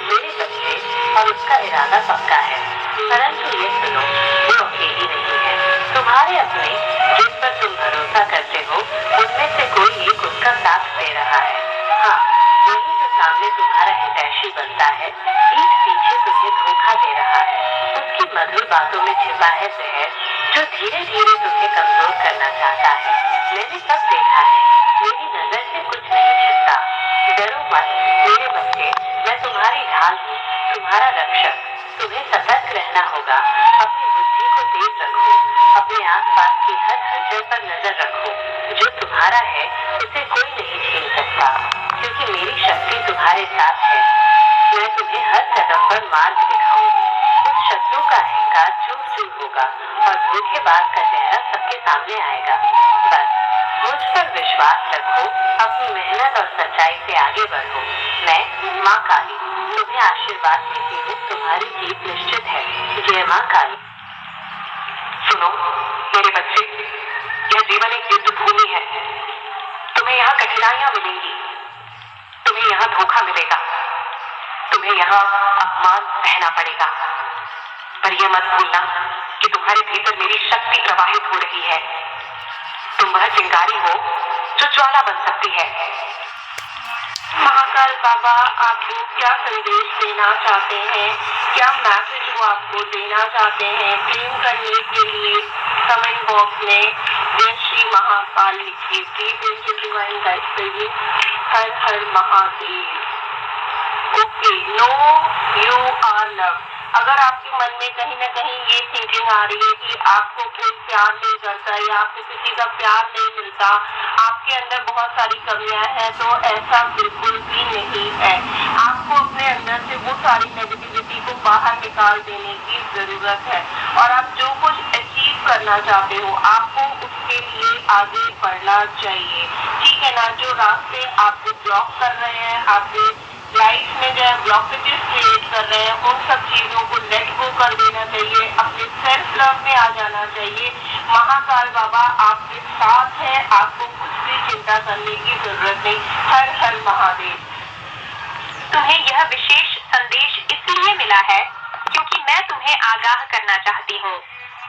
मेरे बच्चे, और उसका इरादा पक्का है। परंतु ये सुनो, वो अकेली नहीं है। तुम्हारे अपने जिन पर तुम भरोसा करते हो उनमें से कोई एक उसका साथ दे रहा है। हाँ, वही जो सामने तुम्हारा हितैषी बनता है, पीठ पीछे तुझे धोखा दे रहा है। उसकी मधुर बातों में छिपा है जहर जो धीरे धीरे तुम्हें कमजोर करना चाहता है। मैंने सब देखा है, मेरी नजर से कुछ नहीं छिपता। डरो मत मेरे बच्चे, मैं तुम्हारी ढाल हूँ, तुम्हारा रक्षक। तुम्हें सतर्क रहना होगा, अपनी बुद्धि को तेज रखो, अपने आसपास की हर हलचल पर नजर रखो। जो तुम्हारा है उसे कोई नहीं छीन सकता, क्योंकि मेरी शक्ति तुम्हारे साथ है। मैं तुम्हें हर कदम पर मार्ग दिखाऊंगी। उस शत्रु का अहंकार चूर चूर होगा और धोखेबाज का चेहरा सबके सामने आएगा। बस मुझ पर विश्वास रखो, अपनी मेहनत और सच्चाई से आगे बढ़ो। मैं माँ काली तुम्हें आशीर्वाद देती हूँ, तुम्हारी जीत निश्चित है। जय माँ काली। सुनो मेरे बच्चे, यह जीवन एक युद्ध भूमि है। तुम्हें यहाँ कठिनाइयाँ मिलेंगी, तुम्हें यहाँ धोखा मिलेगा, तुम्हें यहाँ अपमान सहना पड़ेगा, पर यह मत भूलना कि तुम्हारे भीतर मेरी शक्ति प्रवाहित हो रही है। तुम वह चिंगारी हो जो ज्वाला बन सकती है। महाकाल बाबा आपको क्या संदेश देना चाहते हैं, क्या मैसेज वो आपको देना चाहते हैं? प्रेम करने के लिए कमेंट बॉक्स में जय श्री महाकाल लिखिए। प्लीज डिवाइन गाइड करिए। Har Har Mahadev. Okay, no you are love. अगर आपके मन में कहीं ना कहीं ये थिंकिंग आ रही है कि आपको कोई प्यार नहीं करता या आपको किसी का प्यार नहीं मिलता, आपके अंदर बहुत सारी कमियां हैं, तो ऐसा बिल्कुल भी नहीं है। आपको अपने अंदर से वो सारी नेगेटिविटी को बाहर निकाल देने की जरूरत है और आप जो कुछ अचीव करना चाहते हो आपको उसके लिए आगे बढ़ना चाहिए। ठीक है ना? जो रास्ते आपको ब्लॉक कर रहे हैं, आपके लाइफ में जो है ब्लॉकेजेस क्रिएट कर रहे हैं, उन सब चीजों को लेट गो कर देना चाहिए, अपने सेल्फ लव में आ जाना चाहिए। महाकाल बाबा आपके साथ है, आपको कुछ भी चिंता करने की जरूरत नहीं। हर हर महादेव। तुम्हें यह विशेष संदेश इसलिए मिला है क्योंकि मैं तुम्हें आगाह करना चाहती हूँ।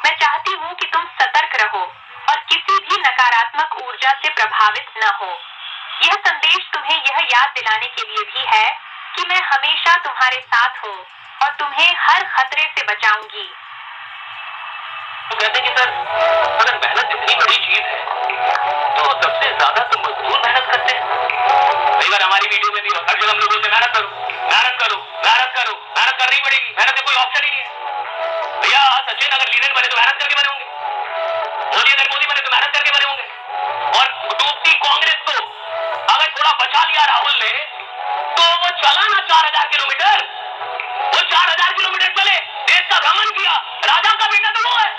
मैं चाहती हूँ कि तुम सतर्क रहो और किसी भी नकारात्मक ऊर्जा से प्रभावित न हो। यह संदेश तुम्हें यह याद दिलाने के लिए भी है कि मैं हमेशा तुम्हारे साथ हूँ और तुम्हें हर खतरे से बचाऊंगी। वो कहते हैं कि सर, अगर मेहनत इतनी बड़ी चीज है तो सबसे ज्यादा तो मजदूर मेहनत करते हैं। कई बार हमारी वीडियो में भी हर जगह हम लोग बोलते मेहनत करो, मेहनत करो, मेहनत करो, मेहनत करनी पड़ेगी, मेहनत का कोई ऑप्शन ही नहीं है। भैया सचिन अगर लीडर बने तो मेहनत करके बने होंगे, मोदी अगर मोदी बने तो मेहनत करके बने होंगे। और डूबती कांग्रेस को अगर थोड़ा बचा लिया राहुल ने तो वो चला ना 4000 किलोमीटर, वो 4000 किलोमीटर चले, देश का भ्रमण किया। राजा का बेटा तो वो है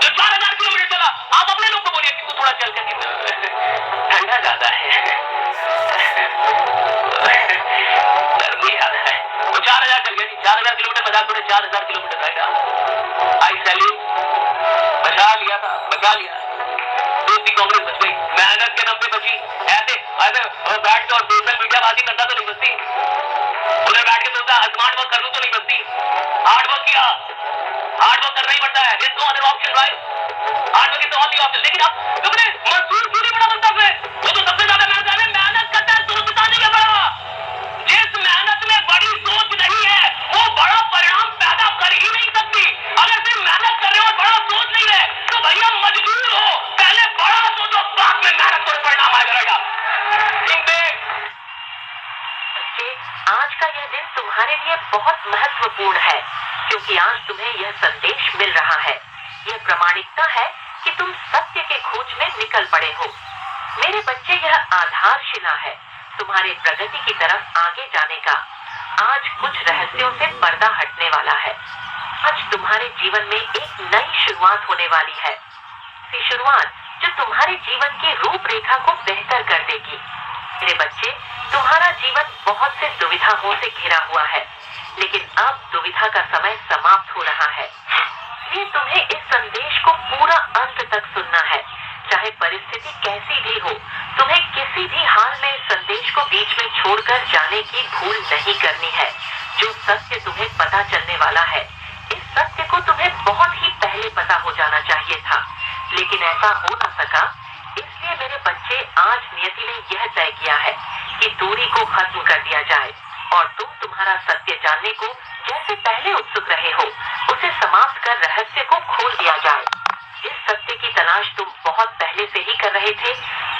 जो 4000 किलोमीटर चला। आप अपने लोग को बोलिए कि तू थोड़ा चल कर, ठंडा ज्यादा है, गर्मी ज्यादा है। वो 4000 चल गया, 4000 किलोमीटर मजाक थोड़े, 4000 किलोमीटर जाएगा। आई सैल्यूट, बचा लिया था, बचा लिया। दूसरी कांग्रेस बच गई, मेहनत के नाम पे बची। ऐसे ऐसे बैठ के और सोशल मीडिया बाजी करता तो नहीं बचती, उधर बैठ के सोचता स्मार्ट वर्क कर लूं तो नहीं बचती। हार्ड वर्क किया, हार्ड वर्क करना ही पड़ता है। There is no other option right, hard work is the only option. लेकिन अब तुमने मजदूर क्यों नहीं बना बनता फिर? वो तो सबसे ज्यादा मेहनत करता है, तुम बता नहीं बड़ा। जिस मेहनत में बड़ी सोच नहीं है वो बड़ा परिणाम पैदा कर ही नहीं सकती। अगर सिर्फ मेहनत कर रहे हो और बड़ा सोच नहीं रहे तो भैया मजबूर हो, पहले बड़ा सोचो, बाद में मेहनत करो, परिणाम आएगा। बच्चे, आज का यह दिन तुम्हारे लिए बहुत महत्वपूर्ण है क्योंकि आज तुम्हें यह संदेश मिल रहा है। यह प्रमाणिकता है कि तुम सत्य के खोज में निकल पड़े हो। मेरे बच्चे, यह आधारशिला है तुम्हारे प्रगति की तरफ आगे जाने का। आज कुछ रहस्यों से पर्दा हटने वाला है। आज तुम्हारे जीवन में एक नई शुरुआत होने वाली है, ऐसी शुरुआत जो तुम्हारे जीवन की रूपरेखा को बेहतर कर देगी। मेरे बच्चे, तुम्हारा जीवन बहुत से दुविधाओं से घिरा हुआ है, लेकिन अब दुविधा का समय समाप्त हो रहा है। इसलिए तुम्हें इस संदेश को पूरा अंत तक सुनना है, चाहे परिस्थिति कैसी भी हो। तुम्हें किसी भी हाल में इस संदेश को बीच में छोड़कर जाने की भूल नहीं करनी है। जो सत्य तुम्हें पता चलने वाला है, इस सत्य को तुम्हें बहुत ही पहले पता हो जाना चाहिए था, लेकिन ऐसा हो न सका। इसलिए मेरे बच्चे, आज नियति ने यह तय किया है कि दूरी को खत्म कर दिया जाए और तुम तुम्हारा सत्य जानने को जैसे पहले उत्सुक रहे हो, उसे समाप्त कर रहस्य को खोल दिया जाए। जिस सत्य की तलाश तुम बहुत पहले से ही कर रहे थे,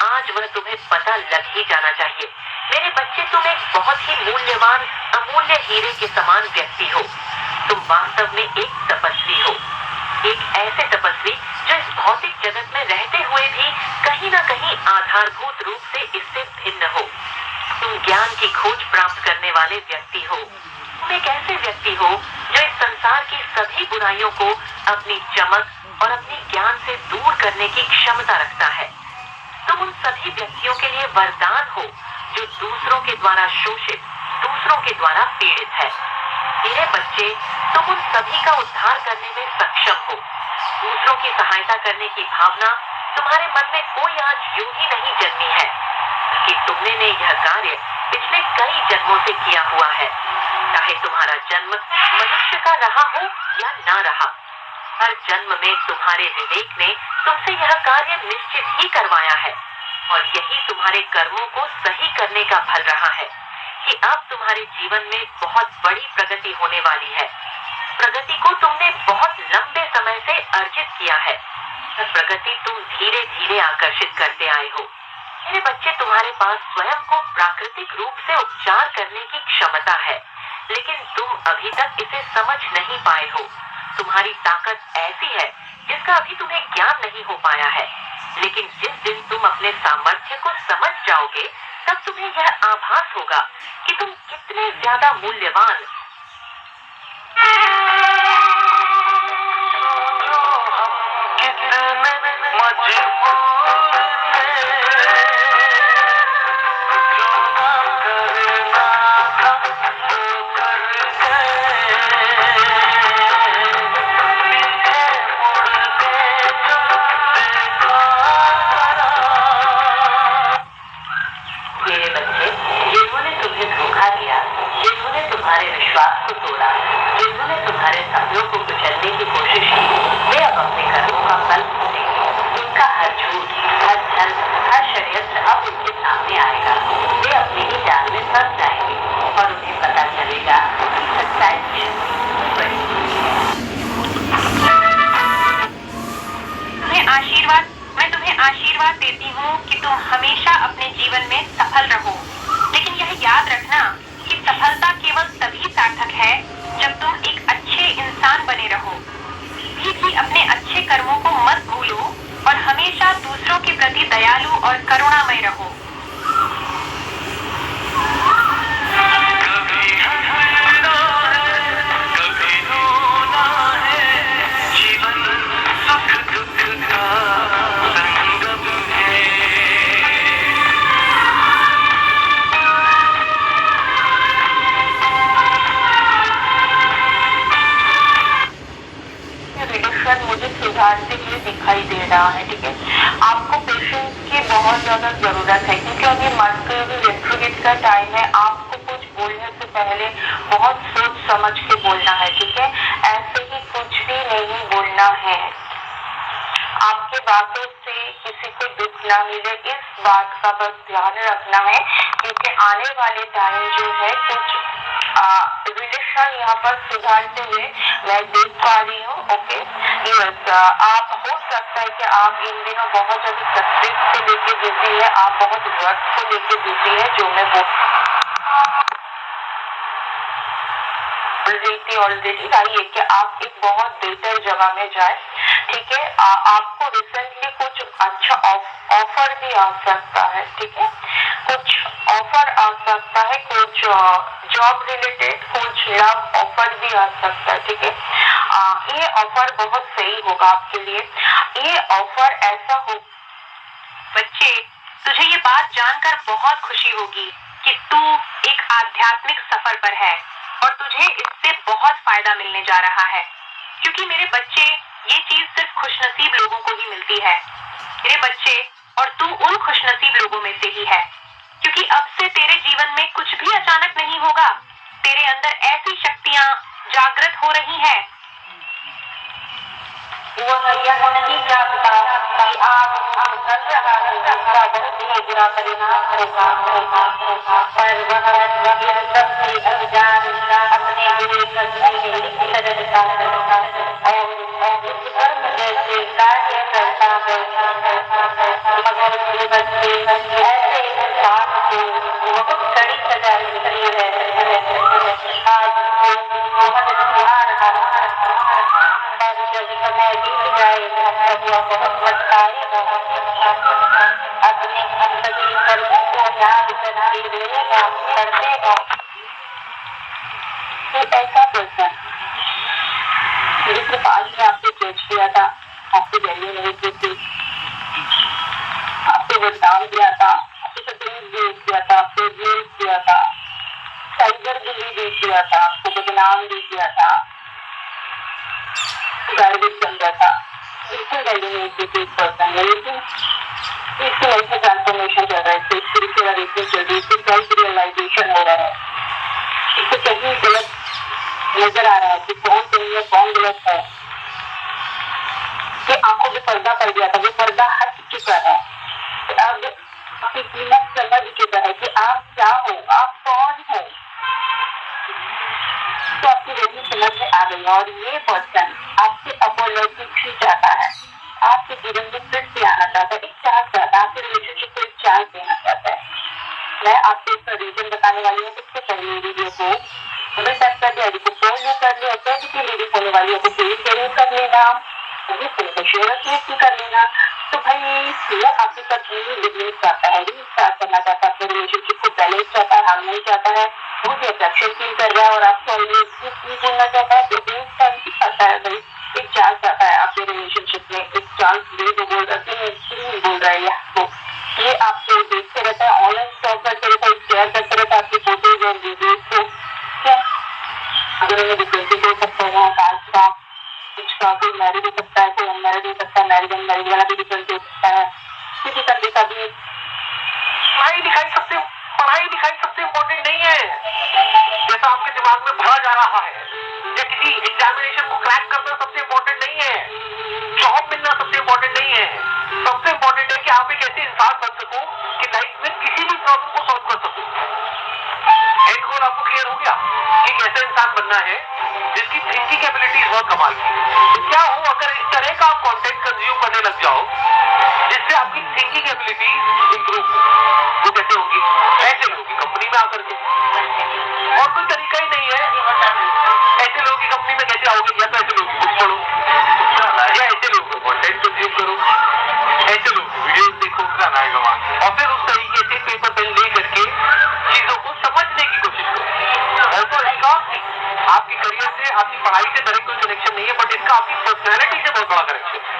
आज वह तुम्हें पता लग ही जाना चाहिए। मेरे बच्चे, तुम एक बहुत ही मूल्यवान, अमूल्य हीरे के समान व्यक्ति हो। तुम वास्तव में एक तपस्वी हो, एक ऐसे तपस्वी जो इस भौतिक जगत में रहते हुए भी कहीं न कहीं आधारभूत रूप से इससे भिन्न हो। तुम ज्ञान की खोज प्राप्त करने वाले व्यक्ति हो। तुम एक ऐसे व्यक्ति हो जो इस संसार की सभी बुराइयों को अपनी चमक और अपने ज्ञान से दूर करने की क्षमता रखता है। तुम उन सभी व्यक्तियों के लिए वरदान हो जो दूसरों के द्वारा शोषित, दूसरों के द्वारा पीड़ित है। मेरे बच्चे, तुम उन सभी का उद्धार करने में सक्षम हो। दूसरों की सहायता करने की भावना तुम्हारे मन में कोई आज यूं ही नहीं जन्मी है कि तुमने ने यह कार्य पिछले कई जन्मों से किया हुआ है। चाहे तुम्हारा जन्म मनुष्य का रहा हो या ना रहा, हर जन्म में तुम्हारे विवेक ने तुमसे यह कार्य निश्चित ही करवाया है और यही तुम्हारे कर्मों को सही करने का फल रहा है कि अब तुम्हारे जीवन में बहुत बड़ी प्रगति होने वाली है। प्रगति को तुमने बहुत लंबे समय से अर्जित किया है। प्रगति तुम धीरे धीरे आकर्षित करते आए हो। मेरे बच्चे, तुम्हारे पास स्वयं को प्राकृतिक रूप से उपचार करने की क्षमता है, लेकिन तुम अभी तक इसे समझ नहीं पाए हो। तुम्हारी ताकत ऐसी है जिसका अभी तुम्हें ज्ञान नहीं हो पाया है, लेकिन जिस दिन तुम अपने सामर्थ्य को समझ जाओगे, तब तुम्हें यह आभास होगा कि तुम कितने ज्यादा मूल्यवान, मेरे बच्चे, जिन्होंने तुम्हें धोखा दिया बोला। जिन्होंने तुम्हारे सपनों को कुचलने की कोशिश की, वे अब अपने कर्मों का फल भोगेंगे। उनका हर झूठ, हर छल, हर षड्यंत्र अब उनके सामने आएगा। वे अपनी ही जाल में फंस जाएंगे और उन्हें पता चलेगा कि सच्चाई की शक्ति बड़ी होती है। मैं तुम्हें आशीर्वाद देती हूँ कि तुम हमेशा अपने जीवन में सफल रहो। लेकिन यह याद रखना कि सफलता केवल तभी सार्थक है जब तुम एक अच्छे इंसान बने रहो। भी अपने अच्छे कर्मों को मत भूलो और हमेशा दूसरों के प्रति दयालु और करुणामय रहो। रिडक्शन मुझे सुधारते हुए दिखाई दे रहा है। ठीक है, आपको पेशेंस की बहुत ज्यादा जरूरत है क्योंकि अभी मर्क्यूरी रेट्रोग्रेड का टाइम है। आपको कुछ बोलने से पहले बहुत सोच समझ के बोलना है। ठीक है, ऐसे ही कुछ भी नहीं बोलना है। आपके बातों से किसी को दुख ना मिले, इस बात का बस ध्यान रखना है क्योंकि आने वाले टाइम जो है कुछ रिलेशन यहाँ पर सुधारते हुए मैं देख पा रही हूँ। ओके, यस, आप हो सकता है कि आप इन दिनों बहुत ज्यादा सक्सेस को लेके बिजी है, आप बहुत वर्क को लेके बिजी है, जो मैं ऑलरेडी चाहिए कि आप एक बहुत बेहतर जगह में जाए। ठीक है, आपको रिसेंटली कुछ अच्छा ऑफर भी आ सकता है। ठीक है, कुछ ऑफर आ सकता है, कुछ जॉब रिलेटेड, कुछ लव ऑफर भी आ सकता है। ठीक है, ये ऑफर बहुत सही होगा आपके लिए। ये ऑफर ऐसा हो, बच्चे, तुझे ये बात जानकर बहुत खुशी होगी कि तू एक आध्यात्मिक सफर पर है और तुझे इससे बहुत फायदा मिलने जा रहा है। क्योंकि मेरे बच्चे, ये चीज सिर्फ खुशनसीब लोगों को ही मिलती है। मेरे बच्चे, और तू उन खुशनसीब लोगों में से ही है क्योंकि अब से तेरे जीवन में कुछ भी अचानक नहीं होगा। तेरे अंदर ऐसी शक्तियां जागृत हो रही हैं। वो यह नहीं जानता कि आप कर रहा है उसका बहुत ही बुरा परिणाम होगा, पर वह इन सब से अनजान अपने बुरे कर्मों में लिप्त रहता है और उस कर्म जैसे कार्य करता है। मगर मेरे बच्चे, ऐसे इंसान को बहुत कड़ी सजा मिलती है। आज वो समझ नहीं आ रहा, पर जब समय बीत जाएगा तब वह बहुत पछताएगा। अपने सभी कर्मों को याद करके रोएगा, तड़पेगा। तो ऐसा पर्सन जिसने पास में आपको जज किया था, आपको वैल्यू नहीं दी थी, आपको बदनाम किया था, आपको तकलीफ दिया था, आपको अब्यूज किया था, साइबर बुली भी किया था, आपको बदनाम भी किया था, गार्बेज समझा था, बिल्कुल वैल्यू नहीं दी थी इस पर्सन ने। लेकिन इसकी लाइफ में ट्रांसफॉर्मेशन चल रहा है, स्पिरिचुअल अवेकनिंग चल रही है, इसको सेल्फ रियलाइजेशन हो रहा है, इसको कहीं गलत नजर आ रहा है कि कौन सही है कौन गलत है। कि आंखों में पर्दा पड़ गया था, वो पर्दा हट चुका है। अब अपनी कीमत समझ चुका है कि आप क्या हो, आप कौन हो, तो आपकी वैल्यू समझ में आ गई। और ये पर्सन आपसे अपॉलॉजी भी चाहता है, आपके जीवन में फिर से आना चाहता है, एक चांस चाहता है, आपके रिलेशनशिप को एक चांस देना चाहता है। मैं आपको इसका रीजन बताने वाली हूँ। इससे पहले वीडियो को हमें टच कर दिया, को फॉलो कर लिया, पॉजिटिव रीडिंग होने वाली है तो प्लीज जरूर कर लेना, शेयर कर लेना। तो भाई वो आपके साथ बिजनेस चाहता है, स्टार्ट करना चाहता है, अपने रिलेशनशिप को बैलेंस चाहता है, हार्मनी चाहता है, बहुत ही अट्रैक्शन फील कर रहा है और आपको बोलना चाहता है, तो चाहता है भाई, एक चांस चाहता है आपके रिलेशनशिप में, एक चांस दे दो बोल रहा है, बोल रहा है आपको। ये आपको देखते रहता है, ऑनलाइन स्टॉक करते रहता है, शेयर करते रहता है आपकी फोटोज और वीडियोज को। क्या अगर उन्हें डिफरेंस हो सकता है, कास्ट का, कुछ का, कोई मैरिड हो सकता है, कोई अनमैरिड हो सकता है, मैरिड अनमैरिड वाला भी डिफरेंस हो सकता है, किसी का भी भाई दिखाई सबसे पढ़ाई लिखाई सबसे इम्पोर्टेंट नहीं है जैसा आपके दिमाग में भरा जा रहा है, या किसी एग्जामिनेशन को क्रैक करना सबसे इम्पोर्टेंट नहीं है, जॉब मिलना सबसे इम्पोर्टेंट नहीं है। सबसे इम्पोर्टेंट है कि आप एक ऐसे इंसान बन सको कि लाइफ में किसी भी प्रॉब्लम को सॉल्व कर सको। एंड गोल आपको क्लियर हो गया कि कैसे इंसान बनना है जिसकी थिंकिंग एबिलिटी बहुत कमाल की। तो क्या हो अगर इस तरह का आप कंटेंट कंज्यूम करने लग जाओ जिससे आपकी थिंकिंग एबिलिटी इंप्रूव हो, वो कैसे होगी? ऐसे लोगों की कंपनी में आकर के, और कोई तरीका ही नहीं है। ऐसे लोगों की कंपनी में कैसे आओगे? या तो ऐसे लोगों की बुक पढ़ो, या ऐसे लोगों का कंटेंट कंज्यूम करो, ऐसे लोगों की वीडियोस देखो, और फिर उस तरीके से पेपर पेन ले करके चीजों को समझने की कोशिश करो। और तो इसका आपके करियर से, आपकी पढ़ाई से डायरेक्ट कोई कनेक्शन नहीं है, बट इसका आपकी पर्सनैलिटी से बहुत बड़ा कनेक्शन है।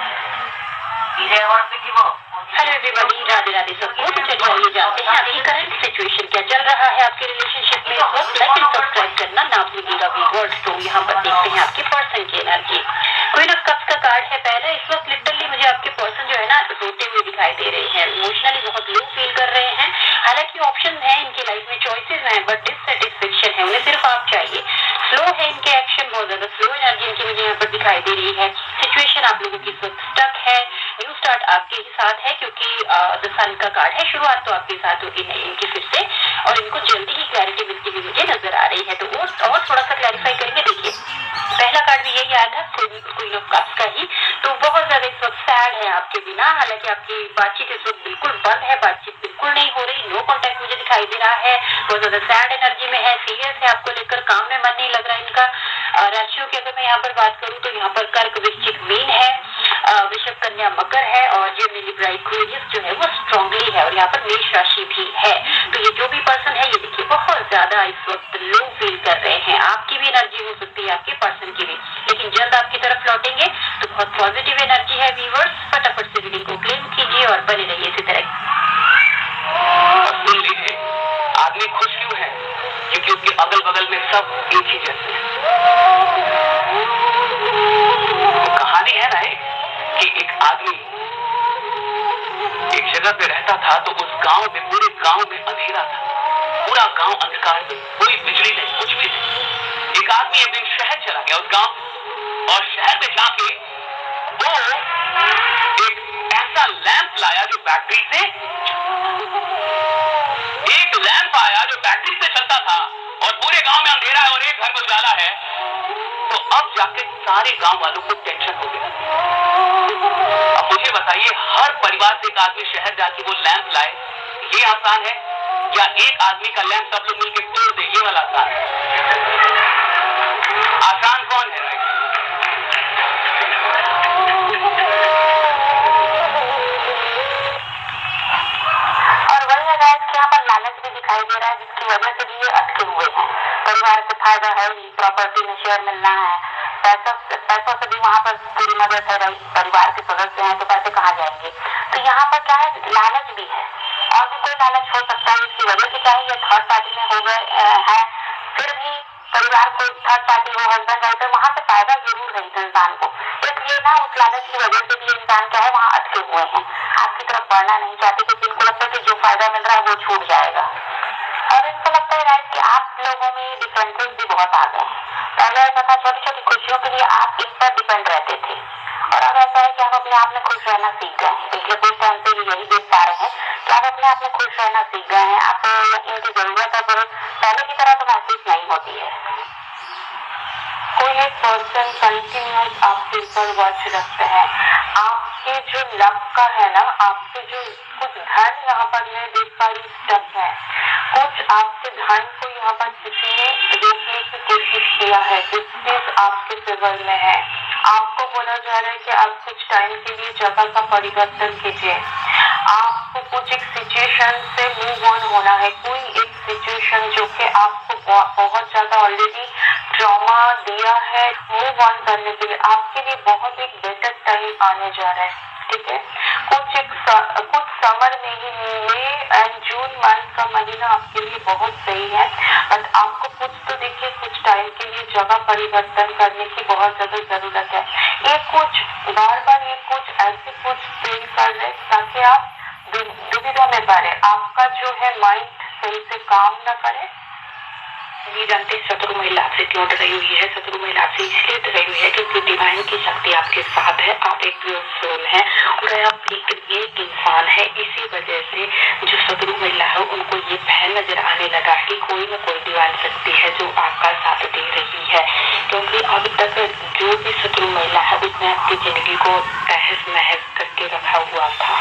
हेलो एवरीबॉडी, राधे राधे सबको। तो चलिए आइए जानते हैं आपकी करंट सिचुएशन क्या चल रहा है आपके रिलेशनशिप में। बस लाइक एंड सब्सक्राइब करना ना भूलिएगा व्यूअर्स। तो यहाँ पर देखते हैं आपके पर्सन की एनर्जी। क्वीन ऑफ कप्स का कार्ड है पहला। इस वक्त लिटरली मुझे आपके पर्सन जो है ना रोते हुए दिखाई दे रहे हैं, इमोशनली बहुत लो फील कर रहे हैं। हालांकि ऑप्शन है इनकी लाइफ में, चॉइसेस हैं, बट डिससेटिस्फेक्शन है, उन्हें सिर्फ आप चाहिए। स्लो है इनके एक्शन, बहुत ज्यादा स्लो एनर्जी इनकी मुझे यहाँ पर दिखाई दे रही है। सिचुएशन आप लोगों की इस वक्त स्टक है। न्यू स्टार्ट आपके ही साथ है क्योंकि द सन का कार्ड है। शुरुआत तो आपके साथ होगी नहीं इनकी फिर से, और इनको जल्दी ही क्लैरिटी मिलती हुई मुझे नजर आ रही है। तो और थोड़ा सा क्लैरिफाई करेंगे। देखिए पहला कार्ड भी यही आया था, क्वीन ऑफ कप्स का ही। तो बहुत ज्यादा इस वक्त सैड है आपके बिना। हालांकि आपकी बातचीत इस वक्त बिल्कुल बंद है, बातचीत बिल्कुल नहीं हो रही, नो कॉन्टेक्ट मुझे दिखाई दे रहा है। बहुत ज्यादा सैड एनर्जी में है, सीरियस है आपको लेकर, काम में मन नहीं लग रहा है इनका। राशियों की अगर मैं यहाँ पर बात करूँ तो यहाँ पर कर्क वृश्चिक मीन है, वृषभ कन्या मकर है, और जेमिनी लिब्रा एक्वेरियस जो है वो स्ट्रांगली है, और यहाँ पर मेष राशि भी है। तो ये जो भी पर्सन है ये देखिए बहुत ज्यादा इस वक्त लो फील कर रहे हैं। आपकी भी एनर्जी हो सकती है, आपके पर्सन की भी, लेकिन जल्द आपकी तरफ लौटेंगे। तो बहुत पॉजिटिव एनर्जी है व्यूअर्स। फटाफट से रीडिंग को क्लेम कीजिए और बने रहिए इसी तरह। और सुन लीजिए, आदमी खुश क्यों है? क्योंकि उसके अगल बगल में सब एक ही जैसे हैं। तो कहानी है ना कि एक आदमी एक जगह पे रहता था, तो उस गांव में, पूरे गांव में अंधेरा था, पूरा गांव अंधकार में, कोई बिजली नहीं, कुछ भी नहीं। एक आदमी एक दिन शहर चला गया उस गांव से, और शहर में जाके वो एक ऐसा लैंप लाया जो बैटरी से, एक लैंप आया जो बैटरी से चलता था, और पूरे गांव में अंधेरा है और एक घर में उजाला है। तो अब जाके सारे गांव वालों को टेंशन हो गया। अब मुझे बताइए, हर परिवार से एक आदमी शहर जाके वो लैंप लाए, ये आसान है, या एक आदमी का लैंप सब लोग मिलकर तोड़ दे, ये वाला आसान है? आसान कौन है? और वही है गाइस कि यहाँ पर लालच भी दिखाई दे रहा है, जिसकी वजह से भी ये अटके हुए हैं। परिवार से फायदा है, प्रॉपर्टी में शेयर मिलना है, पैसों से भी वहाँ पर पूरी मदद है। परिवार के सदस्य हैं तो पैसे कहाँ जाएंगे? तो यहाँ पर क्या है, लालच भी है, और भी कोई लालच हो सकता है इसकी वजह से। चाहे ये थर्ड पार्टी में हो गए है, फिर भी परिवार को थर्ड पार्टी हो, हस्बैंड है, तो वहाँ से फायदा जरूर है इस इंसान को। इसलिए ना उस लालच की वजह से भी इंसान क्या है वहाँ अटके हुए हैं, आपकी तरफ बढ़ना नहीं चाहते, क्योंकि इनको लगता है कि जो फायदा मिल रहा है वो छूट जाएगा। और इनको लगता है राइट कि आप लोगों में डिफरेंसेस भी बहुत आ गए हैं। पहले ऐसा था, छोटी छोटी खुशियों के लिए आप इन पर डिपेंड रहते थे, और अब ऐसा है कि आप अपने आप में खुश रहना सीख गए हैं। पिछले कुछ टाइम से यही देख पा रहे हैं कि आप अपने आप में खुश रहना सीख गए हैं। आपको इनकी जरूरत है, पर पहले की तरह तो महसूस नहीं होती है। कोई एक पर्सन कंटिन्यूस आपके ऊपर वॉच रखते हैं। आपके जो लव का है ना, आपके जो कुछ धन यहाँ पर मैं देख पा रही स्टक है, कुछ आपके धन को यहाँ पर किसी ने रोकने की कोशिश किया है, जस्टिस आपके फेवर में है। आपको बोला जा रहा है कि आप कुछ टाइम के लिए जगह का परिवर्तन कीजिए। आपको कुछ एक सिचुएशन से मूव ऑन होना है, कोई एक सिचुएशन जो कि आपको बहुत ज्यादा ऑलरेडी ट्रॉमा दिया है, मूव ऑन करने के लिए आपके लिए बहुत एक बेटर टाइम आने जा रहा है। ठीक है, कुछ समर में ही, मई एंड जून मंथ का महीना आपके लिए बहुत सही है, बट आपको कुछ तो देखिए कुछ टाइम के लिए जगह परिवर्तन करने की बहुत ज्यादा जरूरत है। ये कुछ बार बार ये कुछ ऐसे कुछ फील कर रहे ताकि आप दुविधा में पड़े। आपका जो है माइंड फिर उसे काम न करे। ये जानते हैं शत्रु महिला आपसे क्यों डरी हुई है। शत्रु महिला आपसे इसलिए डरी हुई है क्योंकि डिवाइन की शक्ति आपके साथ है। आप एक प्योर सोल है और आप एक इंसान है। इसी वजह से जो शत्रु महिला है उनको ये पहल नजर आने लगा कि कोई न कोई डिवाइन शक्ति है जो आपका साथ दे रही है। क्योंकि अब तक जो भी शत्रु महिला है उसने आपकी जिंदगी को तहस नहस करके रखा हुआ था,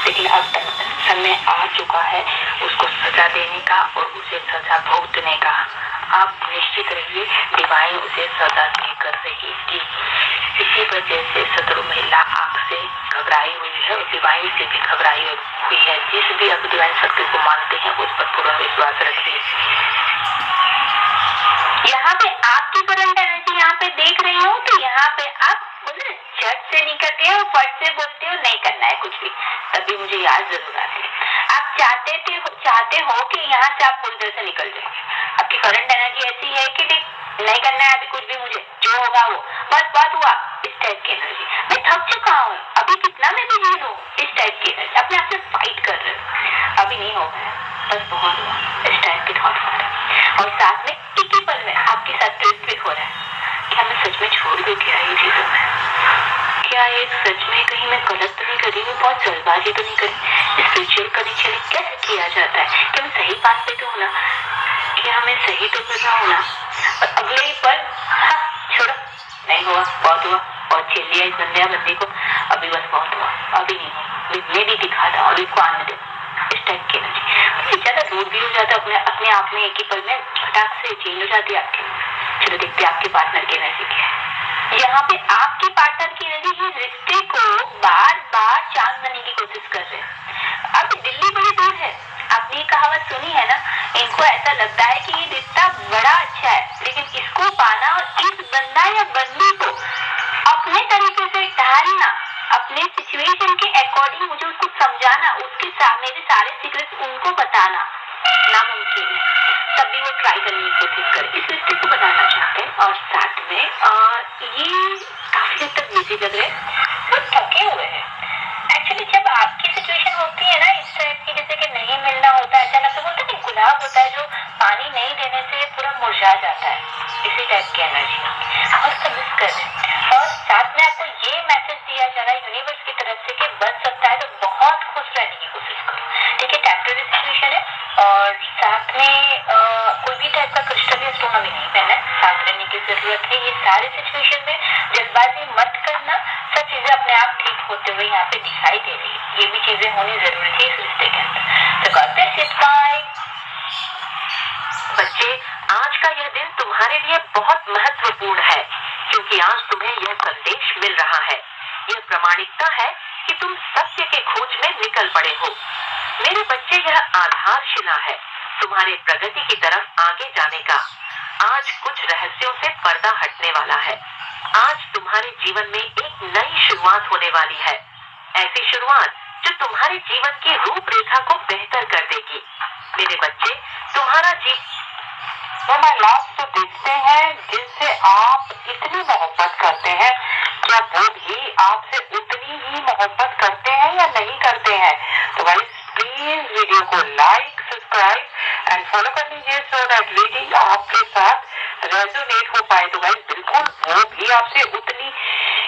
लेकिन अब तक समय आ चुका है उसको सजा देने का और उसे सजा भुगतने का। आप निश्चित रहिए, डिवाइन उसे सजा देकर रहेगी। इसी वजह से शत्रु महिला आपसे घबराई हुई है और डिवाइन से भी घबराई हुई है। जिस भी आप डिवाइन शक्ति को मानते हैं उस पर पूर्ण विश्वास रखिए। यहाँ पे आपकी करंट एनर्जी यहाँ पे देख रही हूँ, तो यहाँ पे आप झट से निकलते हो, फट से बोलते हो नहीं करना है कुछ भी, तभी मुझे याद जरूर आती है। आप चाहते हो कि यहाँ से आप पूरी तरह से निकल जाए। आपकी करंट एनर्जी ऐसी है कि नहीं करना है अभी कुछ भी, मुझे जो होगा वो बस बात हुआ, इस टाइप की एनर्जी। मैं थक चुका हूँ, अभी कितना मैं बिजी हूँ, इस टाइप की एनर्जी। अपने आप से फाइट कर रहे हो, अभी नहीं होगा, बस बहुत हुआ, इस टाइप की थॉट और साथ में एक ही पल में आपके साथ ट्विस्ट भी हो रहा है। क्या मैं सच में छोड़ भी क्या ये चीजों में? क्या ये सच में कहीं मैं गलत तो नहीं कर रही हूँ, बहुत जल्दबाजी तो नहीं करी? स्पिरिचुअल कनेक्शन कैसे किया जाता है? क्या मैं सही बात पे तो हूँ ना? क्या मैं सही तो कर रहा हूँ ना? और अगले ही पल छोड़ो, नहीं हुआ, बहुत हुआ और छीन लिया इस बंदी को, अभी बस बहुत हुआ, अभी नहीं हुआ, मैं भी दिखाता हूँ, अभी को आने दो, इस टाइप की एनर्जी। ज्यादा दूर भी हो जाता है अपने आप में, एक ही पल में फटाक से चेंज हो जाती है आपकी। चलो देखते हैं आपके पार्टनर की एनर्जी क्या है। यहाँ पे आपके पार्टनर की एनर्जी इस रिश्ते को बार बार चांद बनने की कोशिश कर रहे हैं। अब दिल्ली बड़ी दूर है, आपने ये कहावत सुनी है ना, इनको ऐसा लगता है कि ये रिश्ता बड़ा अच्छा है, लेकिन इसको पाना और इस बंदा या बंदी को अपने तरीके से ढालना, अपने सिचुएशन के अकॉर्डिंग मुझे उसको समझाना, उसके मेरे सारे सीक्रेट्स उनको बताना नामुमकिन है। तभी वो ट्राई करने की कोशिश करे, इस रिश्ते को बनाना चाहते हैं। और साथ में ये काफी हद तक बिजी लग रहे हैं, वो थके हुए हैं। एक्चुअली जब आपकी सिचुएशन होती है ना इस टाइप की, जैसे कि नहीं मिलना होता है, ऐसा लगता है कि गुलाब होता है जो पानी नहीं देने से पूरा मुरझा जाता है, इसी टाइप की एनर्जी और उसको मिस कर दें। और साथ में आपको ये मैसेज दिया जा रहा है यूनिवर्स की तरफ से कि बच सकता है तो बहुत खुश रहने की कोशिश करो। ठीक है, टेम्परेरी सिचुएशन है और साथ में कोई भी टाइप का क्रिस्टल या स्टोन अभी नहीं पहना है, साथ रहने की जरूरत है। ये सारे सिचुएशन में जल्दबाजी मत करना, सब चीजें अपने आप ठीक होते हुए यहाँ पे दिखाई दे रही है। ये भी चीजें होनी जरूरी थी इस रिश्ते के अंदर। तो करते बच्चे, आज का यह दिन तुम्हारे लिए बहुत महत्वपूर्ण है, क्योंकि आज तुम्हें यह संदेश मिल रहा है। यह प्रमाणिकता है कि तुम सत्य के खोज में निकल पड़े हो। मेरे बच्चे, यह आधारशिला है तुम्हारे प्रगति की तरफ आगे जाने का। आज कुछ रहस्यों से पर्दा हटने वाला है। आज तुम्हारे जीवन में एक नई शुरुआत होने वाली है, ऐसी शुरुआत जो तुम्हारे जीवन की रूपरेखा को बेहतर कर देगी। मेरे बच्चे, तुम्हारा वो महिलाओं जो देखते हैं जिनसे आप इतनी मोहब्बत करते हैं, क्या वो भी आपसे उतनी ही मोहब्बत करते हैं या नहीं करते हैं? तो भाई प्लीज वीडियो को लाइक, सब्सक्राइब एंड फॉलो कर लीजिए सो दैट रीडिंग आपके साथ रेजोनेट हो पाए। तो भाई बिल्कुल वो भी आपसे उतनी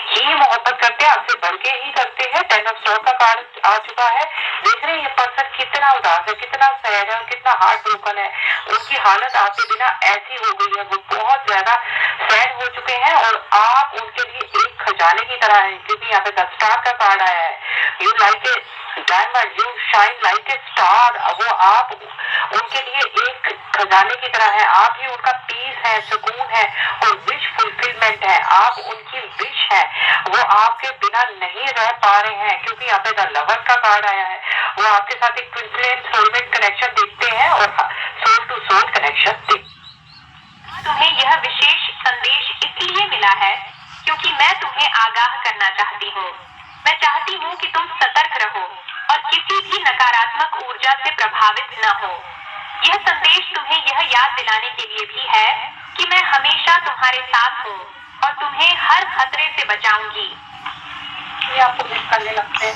ही मोहब्बत करते हैं, आपसे बढ़ के ही करते हैं। 10 ऑफ सॉर्ड का कार्ड आ चुका है। देख रहे हैं ये पर्सन कितना उदास है, कितना सैड है, कितना हार्ट ब्रोकन है। उनकी हालत आपके बिना ऐसी हो गई है, वो बहुत ज्यादा सैड हो चुके हैं और आप उनके लिए एक खजाने की तरह है। क्योंकि यहाँ पे 10 स्टार का कार्ड आया है। You like a diamond, you shine like a star. वो आप उनके लिए एक खजाने की तरह है। आप ही उनका पीस है, सुकून है और विश फुलफिलमेंट है। आप उनकी विश है, वो आपके बिना नहीं रह पा रहे हैं। क्योंकि यहाँ पे द लवर का कार्ड आया है। वो आपके साथ एक ट्विन फ्लेम सोलमेट कनेक्शन देखते हैं और सोल टू सोल कनेक्शन देखते हैं। तुम्हें यह विशेष संदेश इसलिए मिला है क्योंकि मैं तुम्हें आगाह करना चाहती हूँ। मैं चाहती हूँ कि तुम सतर्क रहो और किसी भी नकारात्मक ऊर्जा से प्रभावित न हो। यह संदेश तुम्हें यह याद दिलाने के लिए भी है कि मैं हमेशा तुम्हारे साथ हूँ और तुम्हें हर खतरे से बचाऊंगी। ये आपको मिस करने लगते हैं,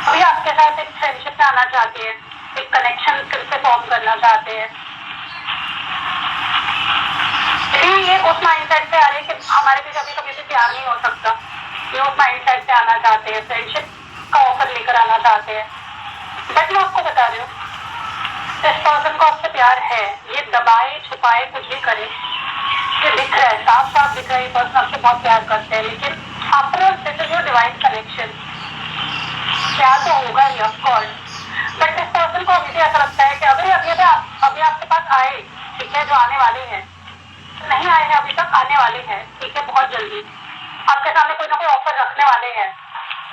अभी आपके साथ एक फ्रेंडशिप में आना चाहती है, एक कनेक्शन फिर से फॉर्म करना चाहते हैं। ये उस माइंडसेट से आ रहे हैं कि हमारे बीच अभी कभी भी प्यार नहीं हो सकता, ये उस माइंडसेट से आना चाहते हैं, फ्रेंडशिप का ऑफर लेकर आना चाहते हैं। बट मैं आपको बता रही हूँ, इस पर्सन को आपसे प्यार है, ये दबाए छुपाए कुछ भी करे, ये दिख रहा है, साफ साफ दिख रहा है, ये पर्सन आपसे बहुत प्यार करते हैं। लेकिन after all this is your divine connection, प्यार तो होगा ही ऑफ कोर्स, बट इस पर्सन को अभी भी ऐसा लगता है कि अभी अभी आपके पास आए, ठीक है, जो आने वाले हैं, नहीं आए हैं अभी तक, आने वाले हैं, ठीक है, बहुत जल्दी आपके सामने कोई ना कोई ऑफर रखने वाले हैं,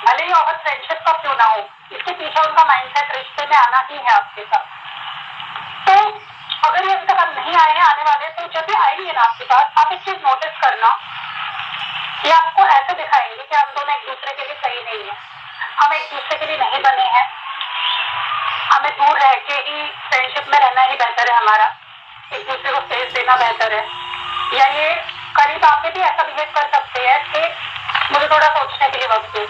भले ही ऑफर फ्रेंडशिप का क्यों ना हो, इसके पीछे उनका माइंडसेट रिश्ते में आना ही है आपके साथ। तो अगर ये अभी तक आप नहीं आए हैं, आने वाले, तो जब भी आएंगे ना आपके पास, आप एक चीज नोटिस करना, ये आपको ऐसे दिखाएंगे कि हम दोनों एक दूसरे के लिए सही नहीं है, हम एक दूसरे के लिए नहीं बने हैं, हमें दूर रह के ही फ्रेंडशिप में रहना ही बेहतर है, हमारा एक दूसरे को स्पेस देना बेहतर है। या ये करीब आके भी ऐसा बिहेव कर सकते हैं कि मुझे थोड़ा सोचने के लिए वक्त दो,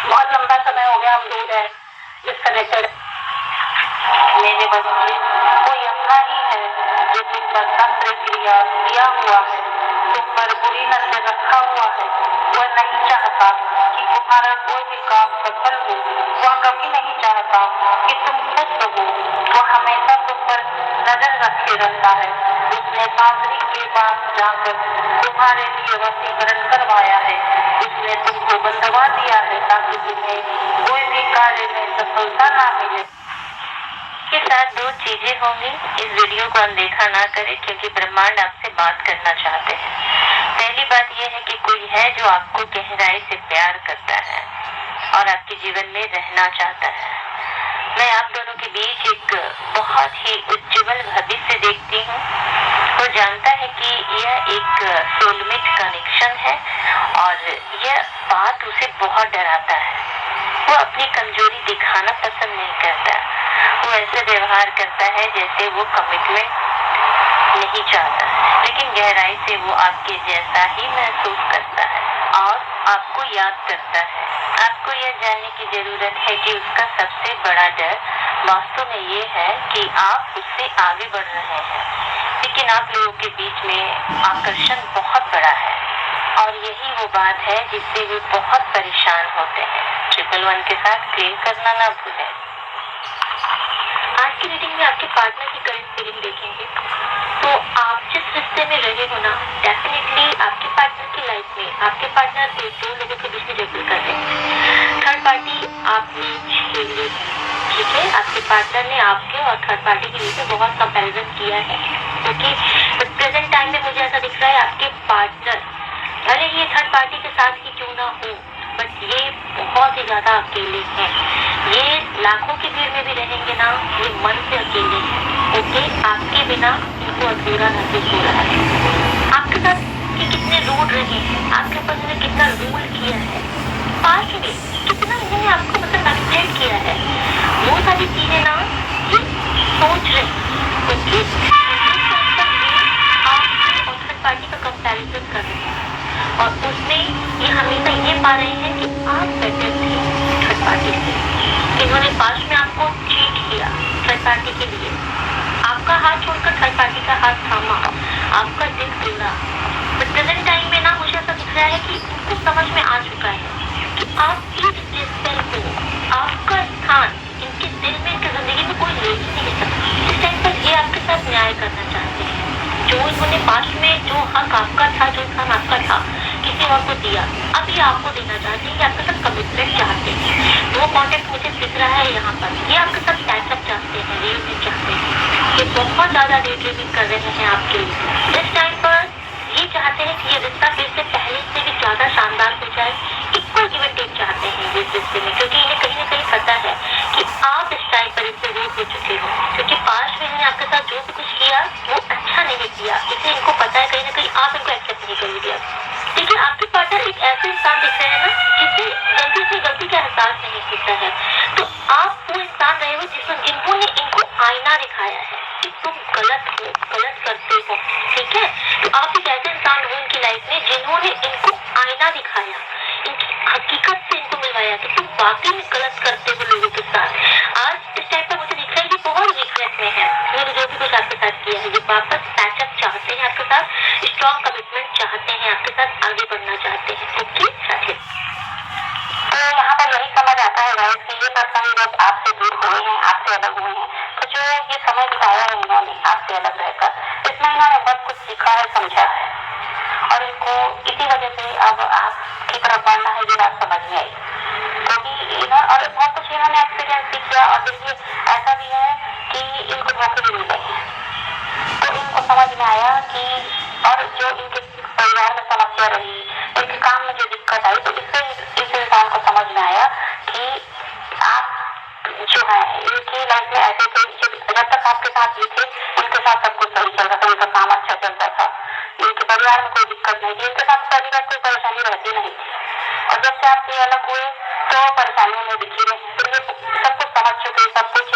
बहुत लंबा समय हो गया हम दूर है, डिस्कनेक्टेड। मेरे बच्चे कोई अपना ही है जो तुम पर तंत्र क्रिया किया हुआ है, तुम पर बुरी नजर रखा हुआ है। वह नहीं चाहता कि तुम्हारा कोई भी काम सफल हो, वह कभी नहीं चाहता कि तुम खुश रहो, वह हमेशा तुम पर नजर रखे रहता है। उसने मांगलिक के पास जाकर तुम्हारे लिए वशीकरण करवाया है, उसने तुमको बंधवा दिया है ताकि तुम्हें कोई भी कार्य में सफलता ना मिले। के साथ दो चीजें होंगी, इस वीडियो को अनदेखा ना करें क्योंकि ब्रह्मांड आपसे बात करना चाहते हैं। पहली बात यह है कि कोई है जो आपको गहराई से प्यार करता है और आपके जीवन में रहना चाहता है। मैं आप दोनों के बीच एक बहुत ही उज्ज्वल भविष्य देखती हूँ। वो जानता है कि यह एक सोलमेट कनेक्शन है और यह बात उसे बहुत डराता है। वो अपनी कमजोरी दिखाना पसंद नहीं करता, वो ऐसे व्यवहार करता है जैसे वो कमिटमेंट नहीं चाहता, लेकिन गहराई से वो आपके जैसा ही महसूस करता है और आपको याद करता है। आपको यह जानने की जरूरत है कि उसका सबसे बड़ा डर वास्तव में ये है कि आप उससे आगे बढ़ रहे हैं, लेकिन आप लोगों के बीच में आकर्षण बहुत बड़ा है और यही वो बात है जिससे वे बहुत परेशान होते हैं। 111 के साथ क्लेम करना ना भूलें। आज की रीडिंग में आपके पार्टनर की करंट फीलिंग देखेंगे तो आप जिस रिश्ते में रहे हो ना, डेफिनेटली आपके पार्टनर की लाइफ में आपके पार्टनर के दो लोगों के बीच में जगल कर रहे हैं। थर्ड पार्टी आपने खेली है, ठीक है, आपके पार्टनर ने आपके और थर्ड पार्टी के बीच में बहुत कंपैरिजन किया है, क्योंकि प्रेजेंट टाइम में मुझे ऐसा दिख रहा है आपके पार्टनर भले ही थर्ड पार्टी के साथ ही क्यों ना हो, बट ये बहुत ही ज्यादा अकेले हैं। ये लाखों की भीड़ में भी रहेंगे ना, ये मन से अकेले हैं। ओके, आपके बिना इनको अधूरा महसूस हो रहा है। आपके साथ ये कितने रूड रहे हैं, आपके ऊपर इन्होंने कितना रूल किया है, पास में कितना इन्होंने आपको मतलब मैनिपुलेट किया है, वो सारी चीजें ना ये सोच रहे हैं। ओके, आप और थर्ड पार्टी का कंपैरिजन कर रहे हैं और उसमें ये हमेशा ये पा रहे हैं कि आप बेटर थे थर्ड पार्टी से। इन्होंने पास्ट में आपको चीट किया थर्ड पार्टी के लिए, आपका हाथ छोड़कर थर्ड पार्टी का हाथ थामा, आपका दिल तोड़ा। बट प्रेजेंट टाइम में ना मुझे ऐसा दिख रहा है कि उनको समझ में आ चुका है कि आप इस डिस्टेंस को, आपका स्थान इनके दिल में, इनकी जिंदगी में कोई ले ही नहीं सकता। इस टाइम पर ये आपके साथ न्याय करना चाहते हैं। जो इन्होंने पास्ट में जो हक आपका था, जो स्थान आपका था, किसी और को दिया, अब ये आपको देना चाहते हैं, आपके साथ कमिटमेंट चाहते हैं। वो कॉन्टेक्ट मुझे दिख रहा है यहाँ पर, ये आपके साथ कैचअप चाहते हैं, रियूनियन चाहते हैं। ये बहुत ज्यादा डे ड्रीमिंग कर रहे हैं आपके लिए। इस टाइम पर ये चाहते हैं कि ये रिश्ता फिर से पहले से भी ज्यादा शानदार हो जाए। इक्वल गिव एंड टेक चाहते हैं इस रिश्ते में, क्योंकि इन्हें कहीं ना कहीं पता है कि आप इस टाइम पर इससे दूर हो चुके हो, क्योंकि पास्ट में इन्होंने आपके साथ जो भी कुछ किया वो अच्छा नहीं किया, इसलिए इनको पता है कहीं ना कहीं आप इनको एक्सेप्ट नहीं करोगे। देखिए, आपके पार्टनर एक ऐसे इंसान दिख रहे हैं ना जिसे जल्दी से गलती का एहसास नहीं होता है। तो आप वो इंसान रहे हो जिन्होंने इनको आईना दिखाया है कि तुम गलत हो, गलत करते हो, ठीक है। तो आप एक ऐसे इंसान हो इनकी लाइफ में जिन्होंने इनको आईना दिखाया, इनकी हकीकत से इनको मिलवाया कि तुम वाकई में गलत करते हो लोगों के साथ। आज इस टाइम पर वापस पैचअप चाहते हैं आपके साथ, स्ट्रॉन्ग कमिटमेंट चाहते हैं, आपके साथ आगे बढ़ना चाहते हैं। ओके राधे। तो यहाँ पर यही समझ आता है गाइस कि ये पर्सन जब आपसे दूर हुए हैं, आपसे अलग हुए हैं, तो जो ये समय बिताया है इन्होंने आपसे अलग रहकर, इसमें इन्होंने बहुत कुछ सीखा है, समझा है, और इनको इसी वजह से अब आपकी तरफ बढ़ना है, ये बात समझ में आई। क्योंकि इन्होंने और बहुत कुछ इन्होंने एक्सपीरियंस भी किया, और देखिए ऐसा भी है कि इनको धोखे भी मिले हैं, तो इनको समझ में आया कि, और जो इनके परिवार में समस्या रही, इनके काम में जो दिक्कत आई, तो इससे इस इंसान को समझ में आया कि आप जो है इनकी लाइफ में ऐसे थे, जब तक आपके साथ ये थे उनके साथ सब कुछ सही चल रहा था, उनका काम अच्छा चलता था, इनके परिवार में कोई दिक्कत नहीं थी, इनके साथ पहली बार कोई परेशानी रहती नहीं थी, और जब से आप ये अलग हुए तो परेशानियों में दिखी रही, तो ये सब कुछ समझ चुके, सब कुछ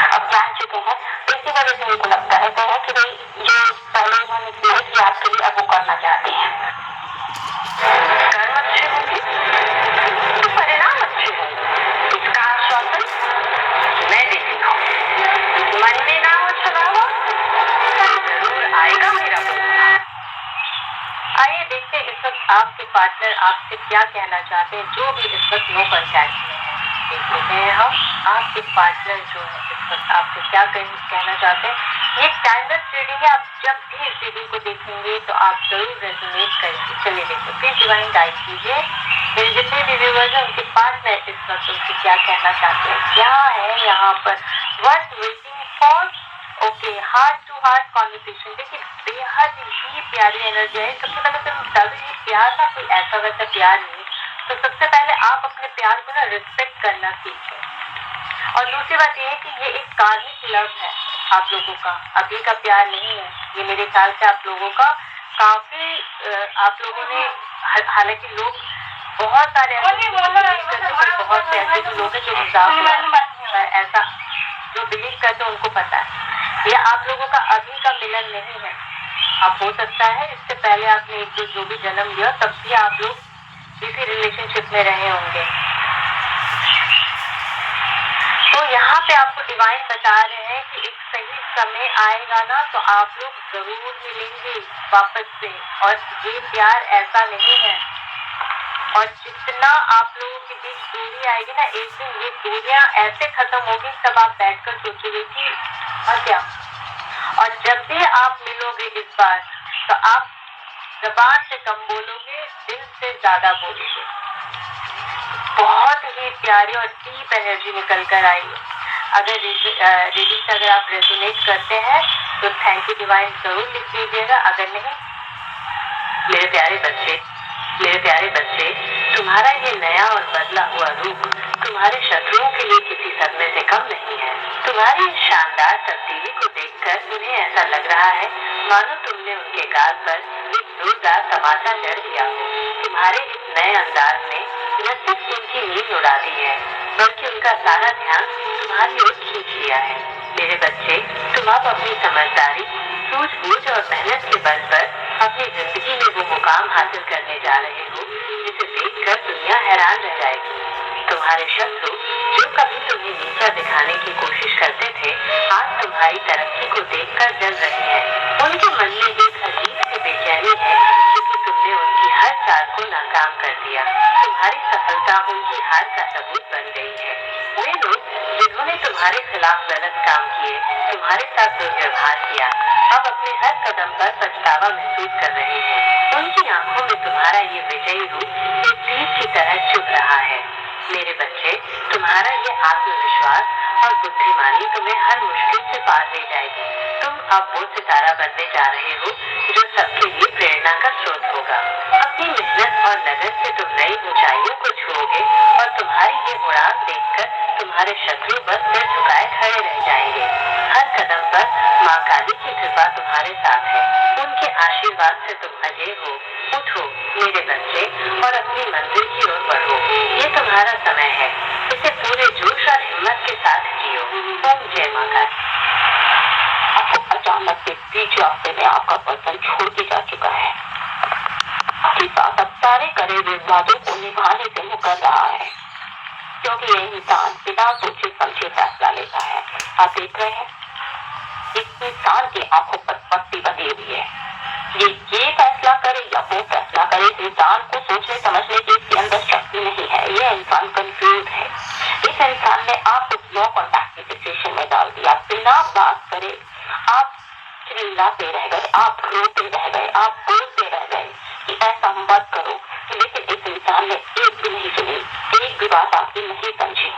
अब जान चुके हैं, तो इसी वजह से उनको लगता है कि भाई जो पहले उन्होंने किया कि आपके लिए अब वो करना चाहते हैं। कर्म अच्छे होंगे तो परिणाम अच्छे होंगे, इसका आश्वासन मैं देती हूँ। मन में ना हो छुड़ावा, जरूर आएगा मेरा बुलावा। आइए देखते हैं इस वक्त आपके पार्टनर आपसे क्या कहना चाहते हैं, जो भी इस वक्त नो कॉन्टैक्ट में है। देख लेते हैं हम आपके पार्टनर जो है इस वक्त आपसे क्या कहना चाहते हैं। ये टाइमलेस रीडिंग है, आप जब भी इस रीडिंग को देखेंगे तो आप जरूर रेजोनेट करके चले देखिए, फिर डिवाइन गाइड कीजिए। मेरे जितने भी व्यूअर्स हैं उनके पार्टनर इस वक्त उनसे क्या कहना चाहते हैं, क्या है यहाँ पर what waiting for. Okay, heart to heart conversation. देखिए बेहद ही प्यारी एनर्जी है। सबसे पहले तो बता दूं ये प्यार ना कोई ऐसा वैसा प्यार नहीं, तो सबसे पहले आप अपने प्यार को ना रिस्पेक्ट करना सीखें। और दूसरी बात ये है कि ये एक कार्मिक लव है आप लोगों का, अभी का प्यार नहीं है ये। मेरे ख्याल से आप लोगों का काफी आप लोगों ने, हालांकि लोग बहुत सारे ऐसे बहुत से ऐसे लोग हैं जो मजाक ऐसा जो बिलीव करते हैं उनको पता है ये आप लोगों का अभी का मिलन नहीं है। अब हो सकता है इससे पहले आपने एक जो भी जन्म लिया तब भी आप लोग इसी रिलेशनशिप में रहे होंगे। तो यहाँ पे आपको डिवाइन बता रहे हैं कि एक सही समय आएगा ना तो आप लोग जरूर मिलेंगे वापस से, और ये प्यार ऐसा नहीं है। और जितना आप लोगों के बीच दूरी आएगी ना, एक दिन ये दूरियां ऐसे खत्म होगी तब आप बैठकर सोचोगे कि और क्या। और जब भी आप मिलोगे इस बार तो आप जबान से कम बोलोगे, दिल से ज्यादा बोलोगे। बहुत ही प्यारी और डीप एनर्जी निकल कर आई। अगर रीडिंग से अगर आप रेजोनेट करते हैं तो थैंक यू डिवाइन जरूर लिख लीजिएगा, अगर नहीं। मेरे प्यारे बच्चे, तुम्हारा ये नया और बदला हुआ रूप तुम्हारे शत्रुओं के लिए किसी सदमे से कम नहीं है। तुम्हारी इस शानदार तब्दीली को देखकर उन्हें ऐसा लग रहा है मानो तुमने उनके गाल पर एक जोरदार तमाचा जड़ दिया हो। तुम्हारे इस नए अंदाज ने न सिर्फ उनकी नींद उड़ा दी है बल्कि उनका सारा ध्यान तुम्हारी ओर खींच लिया है। मेरे बच्चे, तुम अब अपनी समझदारी, सूझबूझ और मेहनत के बल पर अपनी जिंदगी में वो मुकाम हासिल करने जा रहे हो जिसे देखकर दुनिया हैरान रह जाएगी। तुम्हारे शत्रु जो कभी तुम्हें नीचा दिखाने की कोशिश करते थे, आज तुम्हारी तरक्की को देखकर जल रहे हैं। उनके मन में एक अजीब सी बेचैनी है क्योंकि तुमने उनकी हर चाल को नाकाम कर दिया। तुम्हारी सफलता उनकी हार का सबूत बन गई है। वे लोग जिन्होंने तुम्हारे खिलाफ गलत काम किए, तुम्हारे साथ दुर्व्यवहार किया, अब अपने हर कदम पर पछतावा महसूस कर रहे हैं। उनकी आंखों में तुम्हारा ये विजयी रूप एक तीर की तरह चुभ रहा है। मेरे बच्चे, तुम्हारा ये आत्मविश्वास और बुद्धिमानी तुम्हें हर मुश्किल से पार ले जाएगी। तुम अब वो सितारा बनने जा रहे हो जो सबके लिए प्रेरणा का स्रोत होगा। अपनी मेहनत और लगन से तुम नई ऊंचाइयों को छूओगे और तुम्हारी ये उड़ान देखकर तुम्हारे शत्रु बस सिर झुकाए खड़े रह जाएंगे। हर कदम पर माँ काली की कृपा तुम्हारे साथ है। उनके आशीर्वाद से तुम अजय हो। उठो मेरे बच्चे और अपनी मंजिल की ओर बढ़ो। ये तुम्हारा समय है, इसे पूरे जोश और हिम्मत के साथ जियो। ओम जय माँ काली। आपको अचानक से बीच रास्ते में आपका पर्सन छोड़ के जा चुका है। आपके साथ अब सारे करे हुए वादों को निभाने से मुकर रहा है, क्योंकि ये इंसान बिना सोचे समझे फैसला लेता है। आप देख रहे हैं इस इंसान की आंखों पर पट्टी बंधी हुई है। ये फैसला करे या वो फैसला करे, इस इंसान को सोचने समझने की इसके अंदर शक्ति नहीं है। ये इंसान कंफ्यूज है। इस इंसान ने आपको नो कॉन्टैक्ट की सिचुएशन में डाल दिया। बिना बात करे आप चिल्लाते रह गए, आप रोते रह गए, आप बोलते रह गए कि ऐसा मत करो। लेकिन इस इंसान ने एक भी नहीं सुनी, एक भी बात आपकी नहीं समझी।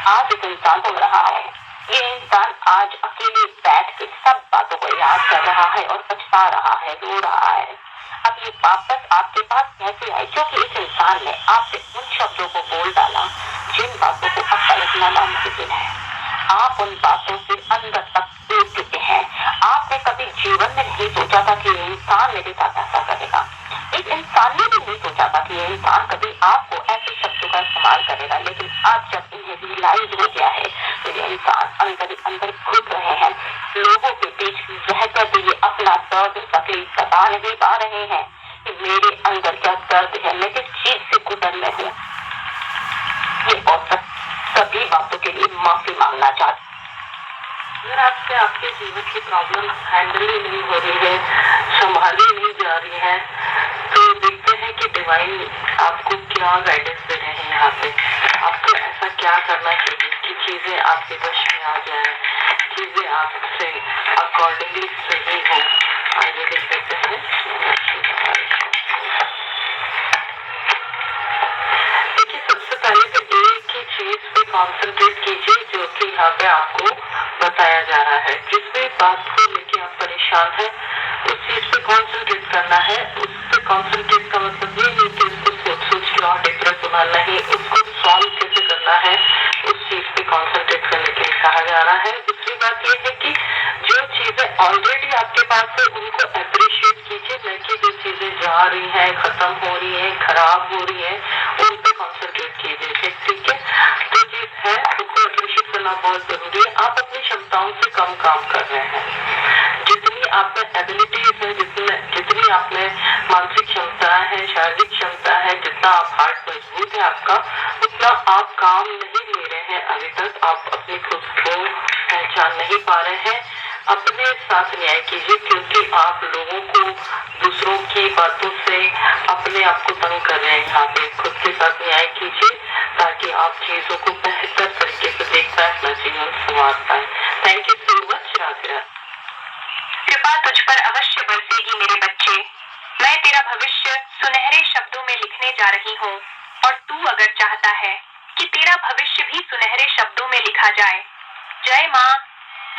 आज इस इंसान को रहा है, ये इंसान आज अकेले बैठ के सब बातों को याद कर रहा है और पछता रहा है, रो रहा है। अब ये वापस आपके पास कैसे आए? क्योंकि इस इंसान ने आपसे उन शब्दों को बोल डाला जिन बातों को अब पलटना नामुमकिन है। आप उन बातों से अंदर तक टूट चुके हैं। आपने कभी जीवन में नहीं सोचा था कि ये इंसान मेरे साथ ऐसा करेगा। इस इंसान ने भी नहीं सोचा था कि ये इंसान कभी आपको ऐसे शब्दों का इस्तेमाल करेगा। लेकिन अब जब इन्हें रियलाइज हो गया है तो ये इंसान अंदर ही अंदर घुट रहे हैं। लोगों के बीच रहकर भी ये अपना दर्द तकलीफ बता नहीं पा रहे हैं कि मेरे अंदर क्या दर्द है, मैं किस चीज से गुजर में हूँ। ये औसत सभी बातों के लिए माफी मांगना चाहती। अगर आपसे आपके जीवन की प्रॉब्लम हैंडल ही नहीं हो रही है, संभाली नहीं जा रही है, तो देखते हैं कि डिवाइन आपको क्या गाइडेंस दे रहे हैं। यहाँ पे आपको ऐसा क्या करना चाहिए कि चीजें आपके वश में आ जाए, चीजें आपसे अकॉर्डिंगली सही हो। आइए देख लेते हैं। देखिए, सबसे पहले तो एक ही चीज पे कॉन्सेंट्रेट कीजिए जो कि यहाँ पे आपको बताया जा रहा है। जिस भी बात को लेके आप परेशान हैं, उस चीज पे कॉन्सेंट्रेट करना है। उस पे कॉन्सेंट्रेट का मतलब ये नहीं कि उसको सोच सोच के और डिप्रेस होना नहीं, उसको सॉल्व कैसे करना है उस चीज पे कॉन्सेंट्रेट करने के लिए कहा जा रहा है। दूसरी बात ये है कि जो चीजें ऑलरेडी आपके पास है उनको अप्रिशिएट कीजिए, न कि जो चीजें जा रही है, खत्म हो रही है, खराब हो रही है, उन पे कॉन्सेंट्रेट कीजिए। ठीक है, जो चीज है उसको अप्रिशिएट करना बहुत जरूरी है। आप अपनी क्षमताओं से कम काम कर रहे हैं। जितनी आप में एबिलिटीज है, जितनी आप में मानसिक क्षमता है, शारीरिक क्षमता है, जितना आप हार्ट मजबूत है आपका, उतना आप काम नहीं ले रहे हैं। अभी तक आप अपने खुद को पहचान नहीं पा रहे हैं। अपने साथ न्याय कीजिए, क्योंकि आप लोगों को दूसरों की बातों से अपने आप को तंग कर रहे हैं। यहाँ पे खुद के साथ न्याय कीजिए ताकि आप चीजों को बेहतर तरीके से देख पाए, अपना जीवन संवार पाए। Thank you so much. Radhe. कृपा तुझ पर अवश्य बरसेगी मेरे बच्चे। मैं तेरा भविष्य सुनहरे शब्दों में लिखने जा रही हूँ, और तू अगर चाहता है कि तेरा भविष्य भी सुनहरे शब्दों में लिखा जाए, जय माँ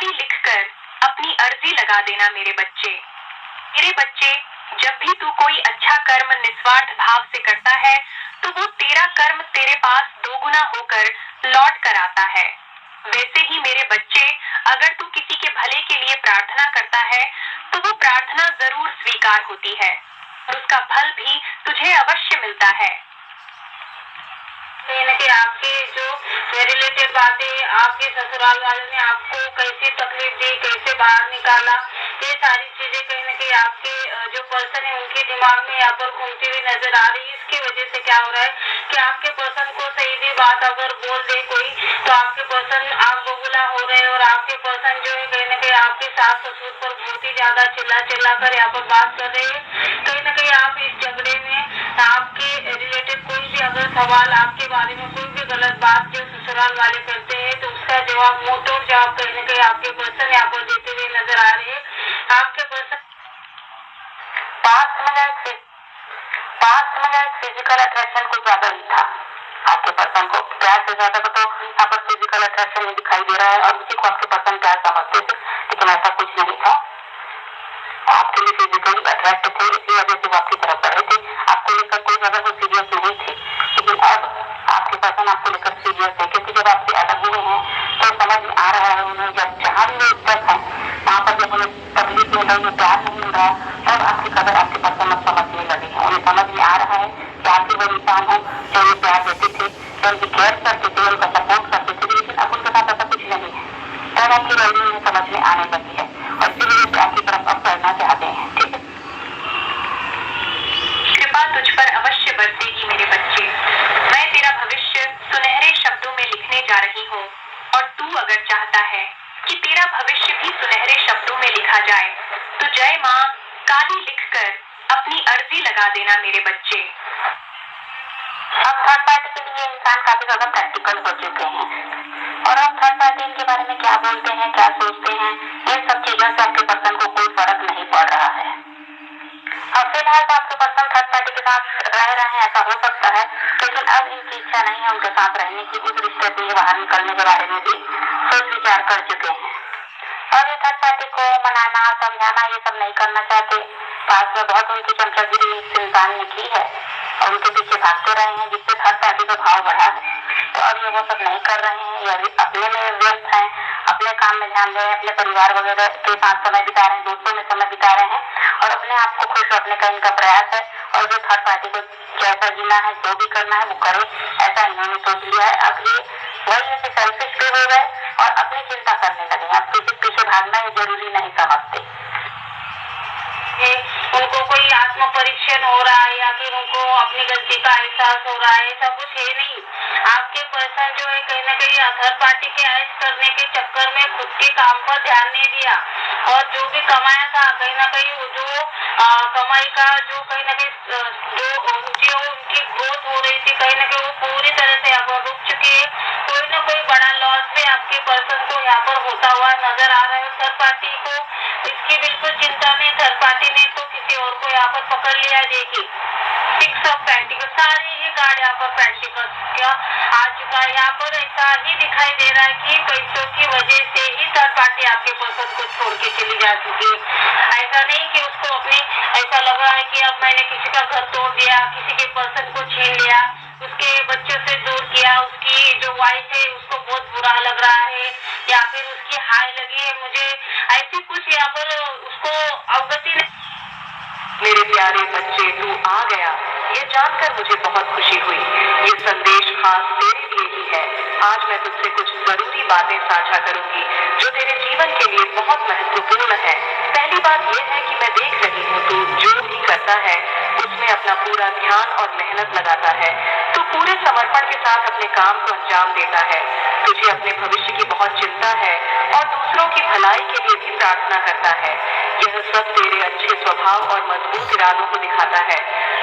लिखकर अपनी अर्जी लगा देना मेरे बच्चे। मेरे बच्चे, जब भी तू कोई अच्छा कर्म निस्वार्थ भाव से करता है तो वो तेरा कर्म तेरे पास दोगुना होकर लौट कर आता है। वैसे ही मेरे बच्चे, अगर तू किसी के भले के लिए प्रार्थना करता है तो वो प्रार्थना जरूर स्वीकार होती है और उसका फल भी तुझे अवश्य मिलता है। कि आपके जो रिलेटेड बातें, आपके ससुराल वाले ने आपको कैसी तकलीफ दी, कैसे बाहर निकाला, ये सारी चीजें कहीं ना कहीं आपके जो पर्सन है उनके दिमाग में यहाँ पर घूमती हुई नजर आ रही है। इसकी वजह से क्या हो रहा है कि आपके पर्सन को सही भी बात अगर बोल दे कोई, तो आपके पर्सन आग बबूला हो रहे हैं और आपके पर्सन जो है कहीं ना कहीं आपके सास ससुर पर बहुत ही ज्यादा चिल्ला कर यहाँ पर बात कर रहे हैं। कहीं ना कहीं आप इस झगड़े में आपके रिलेटेड कोई भी अगर सवाल, आपके बारे में कोई भी गलत बात जो ससुराल वाले करते हैं तो उसका जवाब, मुंह तोड़ जवाब कहीं ना कहीं आपके पर्सन यहाँ पर देते हुए नजर आ रहे हैं। आपके पर्सन पास्ट में फिजिकल अट्रैक्शन को ज्यादा नहीं था। आपके पर्सन को प्यार से ज्यादा तो यहाँ पर फिजिकल अट्रैक्शन में दिखाई दे रहा है, और उसी को आपके पर्सन प्यार समझते थे, लेकिन ऐसा कुछ नहीं था। आपके लिए फिजिकली अट्रैक्ट थे, इसी वजह से वो आपकी तरफ बढ़े थे। आपको लेकर कोई ज्यादा वो सीरियस नहीं थे, लेकिन अब आपके पर्सन आपको लेकर सीरियस है, क्योंकि जब आपसे अलग हुए हैं तो समझ में आ रहा है उन्हें, जब जहाँ भी वो स्ट्रेस है वहाँ पर जब उन्हें तकलीफ मिल रही है, प्यार नहीं मिल रहा, तब आपकी कदर आपके पर्सन अब समझने लगे हैं। उन्हें समझ में आ रहा है कि आप भी वो इंसान हो जो उन्हें प्यार देते थे, जो उनकी केयर करते थे, उनका सपोर्ट करते थे, लेकिन अब उनके साथ ऐसा कुछ नहीं है। तब आपकी वैल्यू उन्हें समझ में आने लगी है और इसी वजह से आपकी तरफ अब बढ़ना चाहते हैं। ठीक है, कृपा तुझ पर अवश्य बरसेगी मेरे बच्चे। मैं तेरा भविष्य सुनहरे शब्दों में लिखने जा रही हूँ, और तू अगर चाहता है कि तेरा मेरा भविष्य भी सुनहरे शब्दों में लिखा जाए, तो जय माँ काली लिखकर अपनी अर्जी लगा देना मेरे बच्चे। अब थर्ड पार्टी के लिए इंसान काफी ज्यादा प्रैक्टिकल हो चुके हैं और अब थर्ड पार्टी इनके बारे में क्या बोलते हैं, क्या सोचते हैं, इन सब चीजों से आपके पर्सन को कोई फर्क नहीं पड़ रहा है। अब फिलहाल तो आपके पर्सन थर्ड पार्टी के साथ रह रहे हैं, ऐसा हो सकता है, लेकिन अब इनकी इच्छा नहीं है उनके साथ रहने की। उस रिश्ते से बाहर निकलने के बारे में भी सोच विचार कर चुके हैं। अब ये थर्ड पार्टी को मनाना, समझाना ये सब नहीं करना चाहते। पास में बहुत उनकी चमचागिरी इस इंसान ने की है और उनके पीछे भागते रहे हैं, जिससे थर्ड पार्टी का भाव बढ़ा है। तो अब ये वो सब नहीं कर रहे हैं, ये अभी अपने में व्यस्त हैं, अपने काम में ध्यान दे रहे हैं, अपने परिवार वगैरह के साथ समय बिता रहे हैं, दोस्तों में समय बिता रहे हैं और अपने आप को खुश रखने का इनका प्रयास है। और जो थर्ड पार्टी को जैसा जीना है, जो भी करना है वो करे, ऐसा इन्होंने सोच लिया है। अब ये वही है कि सेल्फिश भी हो गए और अपनी चिंता करने लगे। अब किसी पीछे भागना ये जरूरी नहीं समझते। उनको कोई आत्म परीक्षण हो रहा है या फिर उनको अपनी गलती का एहसास हो रहा है, ऐसा कुछ है नहीं। आपके पर्सन जो है कहीं ना कहीं थर्ड पार्टी के ऐश करने के चक्कर में खुद के काम पर ध्यान नहीं दिया और जो भी कमाया था कहीं ना कहीं वो जो कमाई का जो कहीं ना कहीं जो उनकी ग्रोथ हो रही थी कहीं ना कहीं वो पूरी तरह से अब रुक चुकी है। कोई ना कोई बड़ा लॉस भी आपके पर्सन को यहाँ पर होता हुआ नजर आ रहा है। थर्ड पार्टी को इसकी बिल्कुल चिंता नहीं, थर्ड पार्टी ने तो किसी और को यहाँ पर पकड़ लिया। देखिए 6 ऑफ पेंटिकल्स, सारे ही कार्ड यहाँ पर पेंटिकल्स क्या आ चुका है। यहाँ पर ऐसा ही दिखाई दे रहा है कि पैसों की वजह से ही थर्ड पार्टी आपके पर्सन को छोड़ के चली जा चुकी है। ऐसा नहीं कि उसको अपने ऐसा लग रहा है कि अब मैंने किसी का घर तोड़ दिया, किसी के पर्सन को छीन लिया, उसके बच्चों से दूर किया, उसकी जो वाइफ है उसको बहुत बुरा लग रहा है या फिर उसकी हाय लगी है मुझे, ऐसी कुछ यहाँ पर उसको अवगति नहीं। मेरे प्यारे बच्चे, तू आ गया, ये जानकर मुझे बहुत खुशी हुई। ये संदेश खास तेरे लिए ही है। आज मैं तुझसे कुछ जरूरी बातें साझा करूंगी जो तेरे जीवन के लिए बहुत महत्वपूर्ण है। पहली बात यह है कि मैं देख रही हूँ तू जो भी करता है उसमें अपना पूरा ध्यान और मेहनत लगाता है। तू पूरे समर्पण के साथ अपने काम को अंजाम देता है। तुझे अपने भविष्य की बहुत चिंता है और दूसरों की भलाई के लिए भी प्रार्थना करता है। यह सब तेरे अच्छे स्वभाव और मजबूत इरादों को दिखाता है।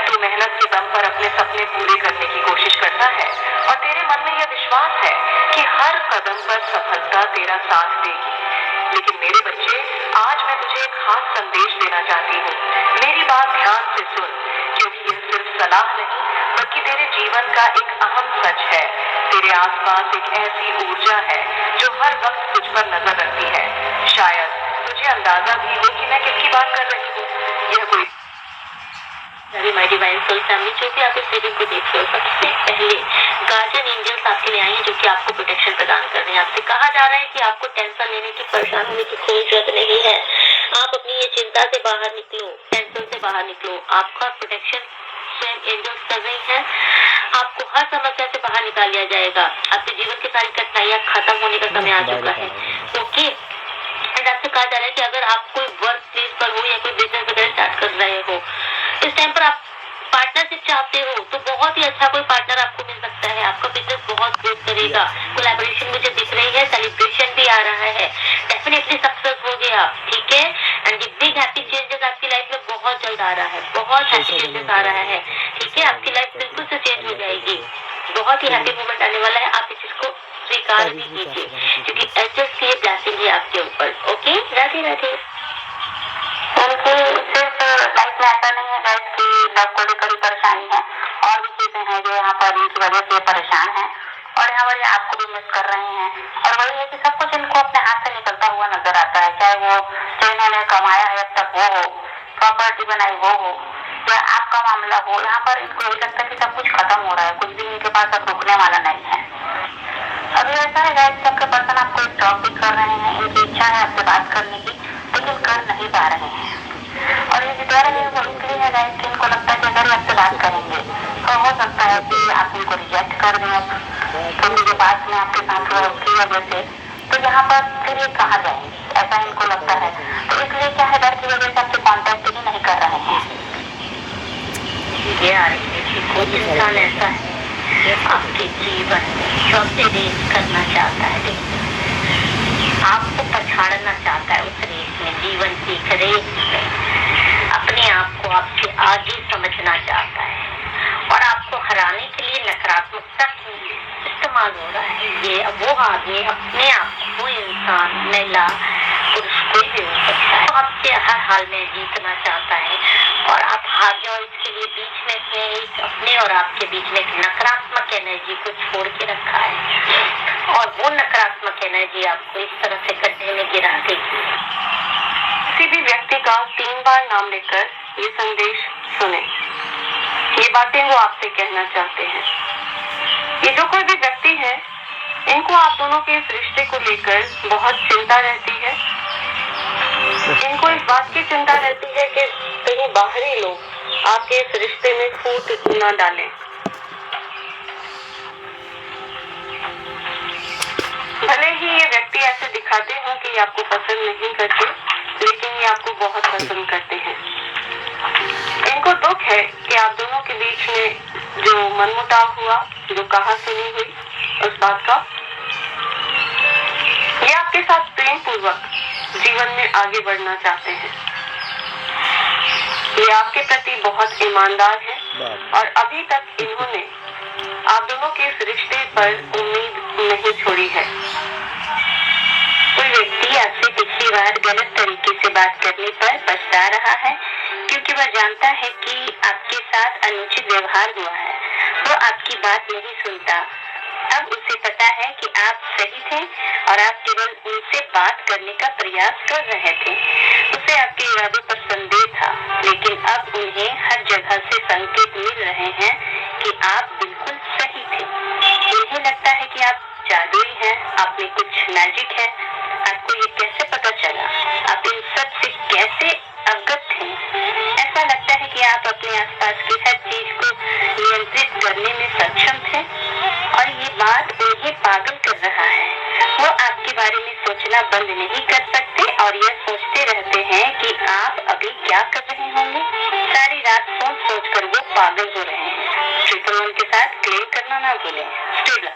तू मेहनत के दम पर अपने सपने पूरे करने की कोशिश करता है और तेरे मन में यह विश्वास है कि हर कदम पर सफलता तेरा साथ देगी। लेकिन मेरे बच्चे, आज मैं तुझे एक खास संदेश देना चाहती हूँ। मेरी बात ध्यान से सुन, क्योंकि यह सिर्फ सलाह नहीं बल्कि तेरे जीवन का एक अहम सच है। तेरे आसपास एक ऐसी ऊर्जा है जो हर वक्त तुझ पर नजर रखती है। शायद तुझे अंदाजा भी हो कि मैं किसकी बात कर रही हूँ। यह कोई माय डिवाइन सोल फैमिली, जो भी आप इस वीडियो को देख रहे हो, सबसे पहले गार्जियन एंजल्स आपके लिए आए हैं जो कि आपको प्रोटेक्शन प्रदान कर रहे हैं। आपसे कहा जा रहा है कि आपको टेंशन लेने की, परेशान होने की कोई जरूरत नहीं है। आप अपनी ये चिंता से बाहर निकलो, टेंशन से बाहर निकलो। आपका प्रोटेक्शन स्वयं एंजल्स कर रही हैं। आपको हर समस्या से बाहर निकाल लिया जाएगा। आपके जीवन की सारी कठिनाइयां खत्म होने का समय आ चुका है। ओके, एंड आपसे कहा जा रहा है कि अगर आप कोई वर्क प्लेस पर हो या कोई बिजनेस वगैरह स्टार्ट कर रहे हो, इस टाइम पर आप पार्टनरशिप चाहते हो तो बहुत ही अच्छा कोई पार्टनर आपको मिल सकता है। आपका बिजनेस बहुत ग्रोथ करेगा। कोलैबोरेशन मुझे दिख रही है, सेलिब्रेशन भी आ रहा है, डेफिनेटली सक्सेस हो गया। ठीक है, एंड ये बिग हैप्पी चेंजेस आपकी लाइफ में बहुत जल्द आ रहा है, बहुत हैप्पी चेंजेस आ रहा है। ठीक है, आपकी लाइफ बिल्कुल से चेंज हो जाएगी। बहुत ही हैप्पी मोमेंट आने वाला है। आप इस चीज को स्वीकार भी कीजिए क्योंकि एंजल्स की ये ब्लेसिंग है आपके ऊपर। ओके, राधे राधे। उनके सिर्फ लाइफ में ऐसा नहीं है गाइस कि लव को लेकर ही परेशानी है, और भी चीजें हैं जो यहाँ पर इनकी वजह से परेशान है और यहाँ पर आपको भी मिस कर रहे हैं। और वही है कि सब कुछ इनको अपने हाथ से निकलता हुआ नजर आता है, चाहे वो जो इन्होंने कमाया है अब तक वो हो, प्रॉपर्टी बनाई वो हो, या आपका मामला हो। यहाँ पर इनको यही लगता है कि सब कुछ खत्म हो रहा है, कुछ भी इनके पास अब रुकने वाला नहीं है। अभी ऐसा है गाइस कि आपके पर्सन आपको एक टॉक भी कर रहे हैं, इनकी इच्छा है आपसे बात करने की लेकिन कर नहीं पा रहे हैं। और ये जितना रहे वो इसलिए है गाइस कि इनको लगता है कि अगर आपसे बात करेंगे तो हो सकता है कि आप इनको रिजेक्ट कर दें क्योंकि जो बात में आपके साथ हुआ उसकी वजह से, तो यहाँ पर फिर ये कहाँ जाएंगे, ऐसा इनको लगता है। तो इसलिए क्या है, डर की वजह से आपसे कॉन्टेक्ट ही नहीं कर रहे हैं। ये आ रही है कि कुछ इंसान ऐसा है आपके जीवन में चौथे दिन करना चाहता है, आपको उछाड़ना चाहता है उस रेस में, जीवन की एक रेस में। अपने आप को आपसे आगे समझना चाहता है और आपको हराने के लिए नकारात्मकता की इस्तेमाल हो रहा है। ये वो आदमी अपने आप को, वो इंसान, महिला, पुरुष कोई भी हो सकता है, तो आपसे हर हाल में जीतना चाहता है और आप हार जाओ इसके लिए बीच में एक अपने और आपके बीच में एक नकारात्मक एनर्जी को छोड़ के रखा है और वो नकारात्मक एनर्जी आपको इस तरह से गड्ढे में गिरा देगी। किसी भी व्यक्ति का 3 बार नाम लेकर ये संदेश सुने। ये बातें वो आपसे कहना चाहते हैं। ये जो कोई भी व्यक्ति है, इनको आप दोनों के इस रिश्ते को लेकर बहुत चिंता रहती है। इनको इस बात की चिंता रहती है कि कहीं बाहरी लोग आपके इस रिश्ते में फूट न डालें। भले ही ये व्यक्ति ऐसे दिखाते हो कि ये आपको पसंद नहीं करते, लेकिन ये आपको बहुत पसंद करते हैं। इनको दुख है कि आप दोनों के बीच में जो मनमुटाव हुआ, जो कहा सुनी हुई, उस बात का, ये आपके साथ प्रेम पूर्वक जीवन में आगे बढ़ना चाहते हैं। ये आपके प्रति बहुत ईमानदार है और अभी तक इन्होंने आप दोनों के इस रिश्ते पर उम्मीद नहीं छोड़ी है। कोई व्यक्ति आपसे पिछली बार गलत तरीके से बात करने पर पछता रहा है क्योंकि वह जानता है कि आपके साथ अनुचित व्यवहार हुआ है। वो आपकी बात नहीं सुनता। अब उसे पता है कि आप सही थे और आप केवल उनसे बात करने का प्रयास कर रहे थे। उसे आपके इरादों पर संदेह था, लेकिन अब उन्हें हर जगह से संकेत मिल रहे हैं कि आप बिल्कुल सही थे। उन्हें लगता है कि आप जादुई हैं, आप में कुछ मैजिक है। आपको ये कैसे पता चला? आप इन सब से कैसे अवगत थे? ऐसा लगता है कि आप अपने आसपास की हर चीज को नियंत्रित करने में सक्षम थे और ये बात उन्हें पागल कर रहा है। वो आपके बारे में सोचना बंद नहीं कर सकते और यह सोचते रहते हैं कि आप अभी क्या कर रहे होंगे। सारी रात सोच सोच कर वो पागल हो रहे हैं। ट्रिपल 1 के साथ क्लेम करना ना भूलें। स्टेबल।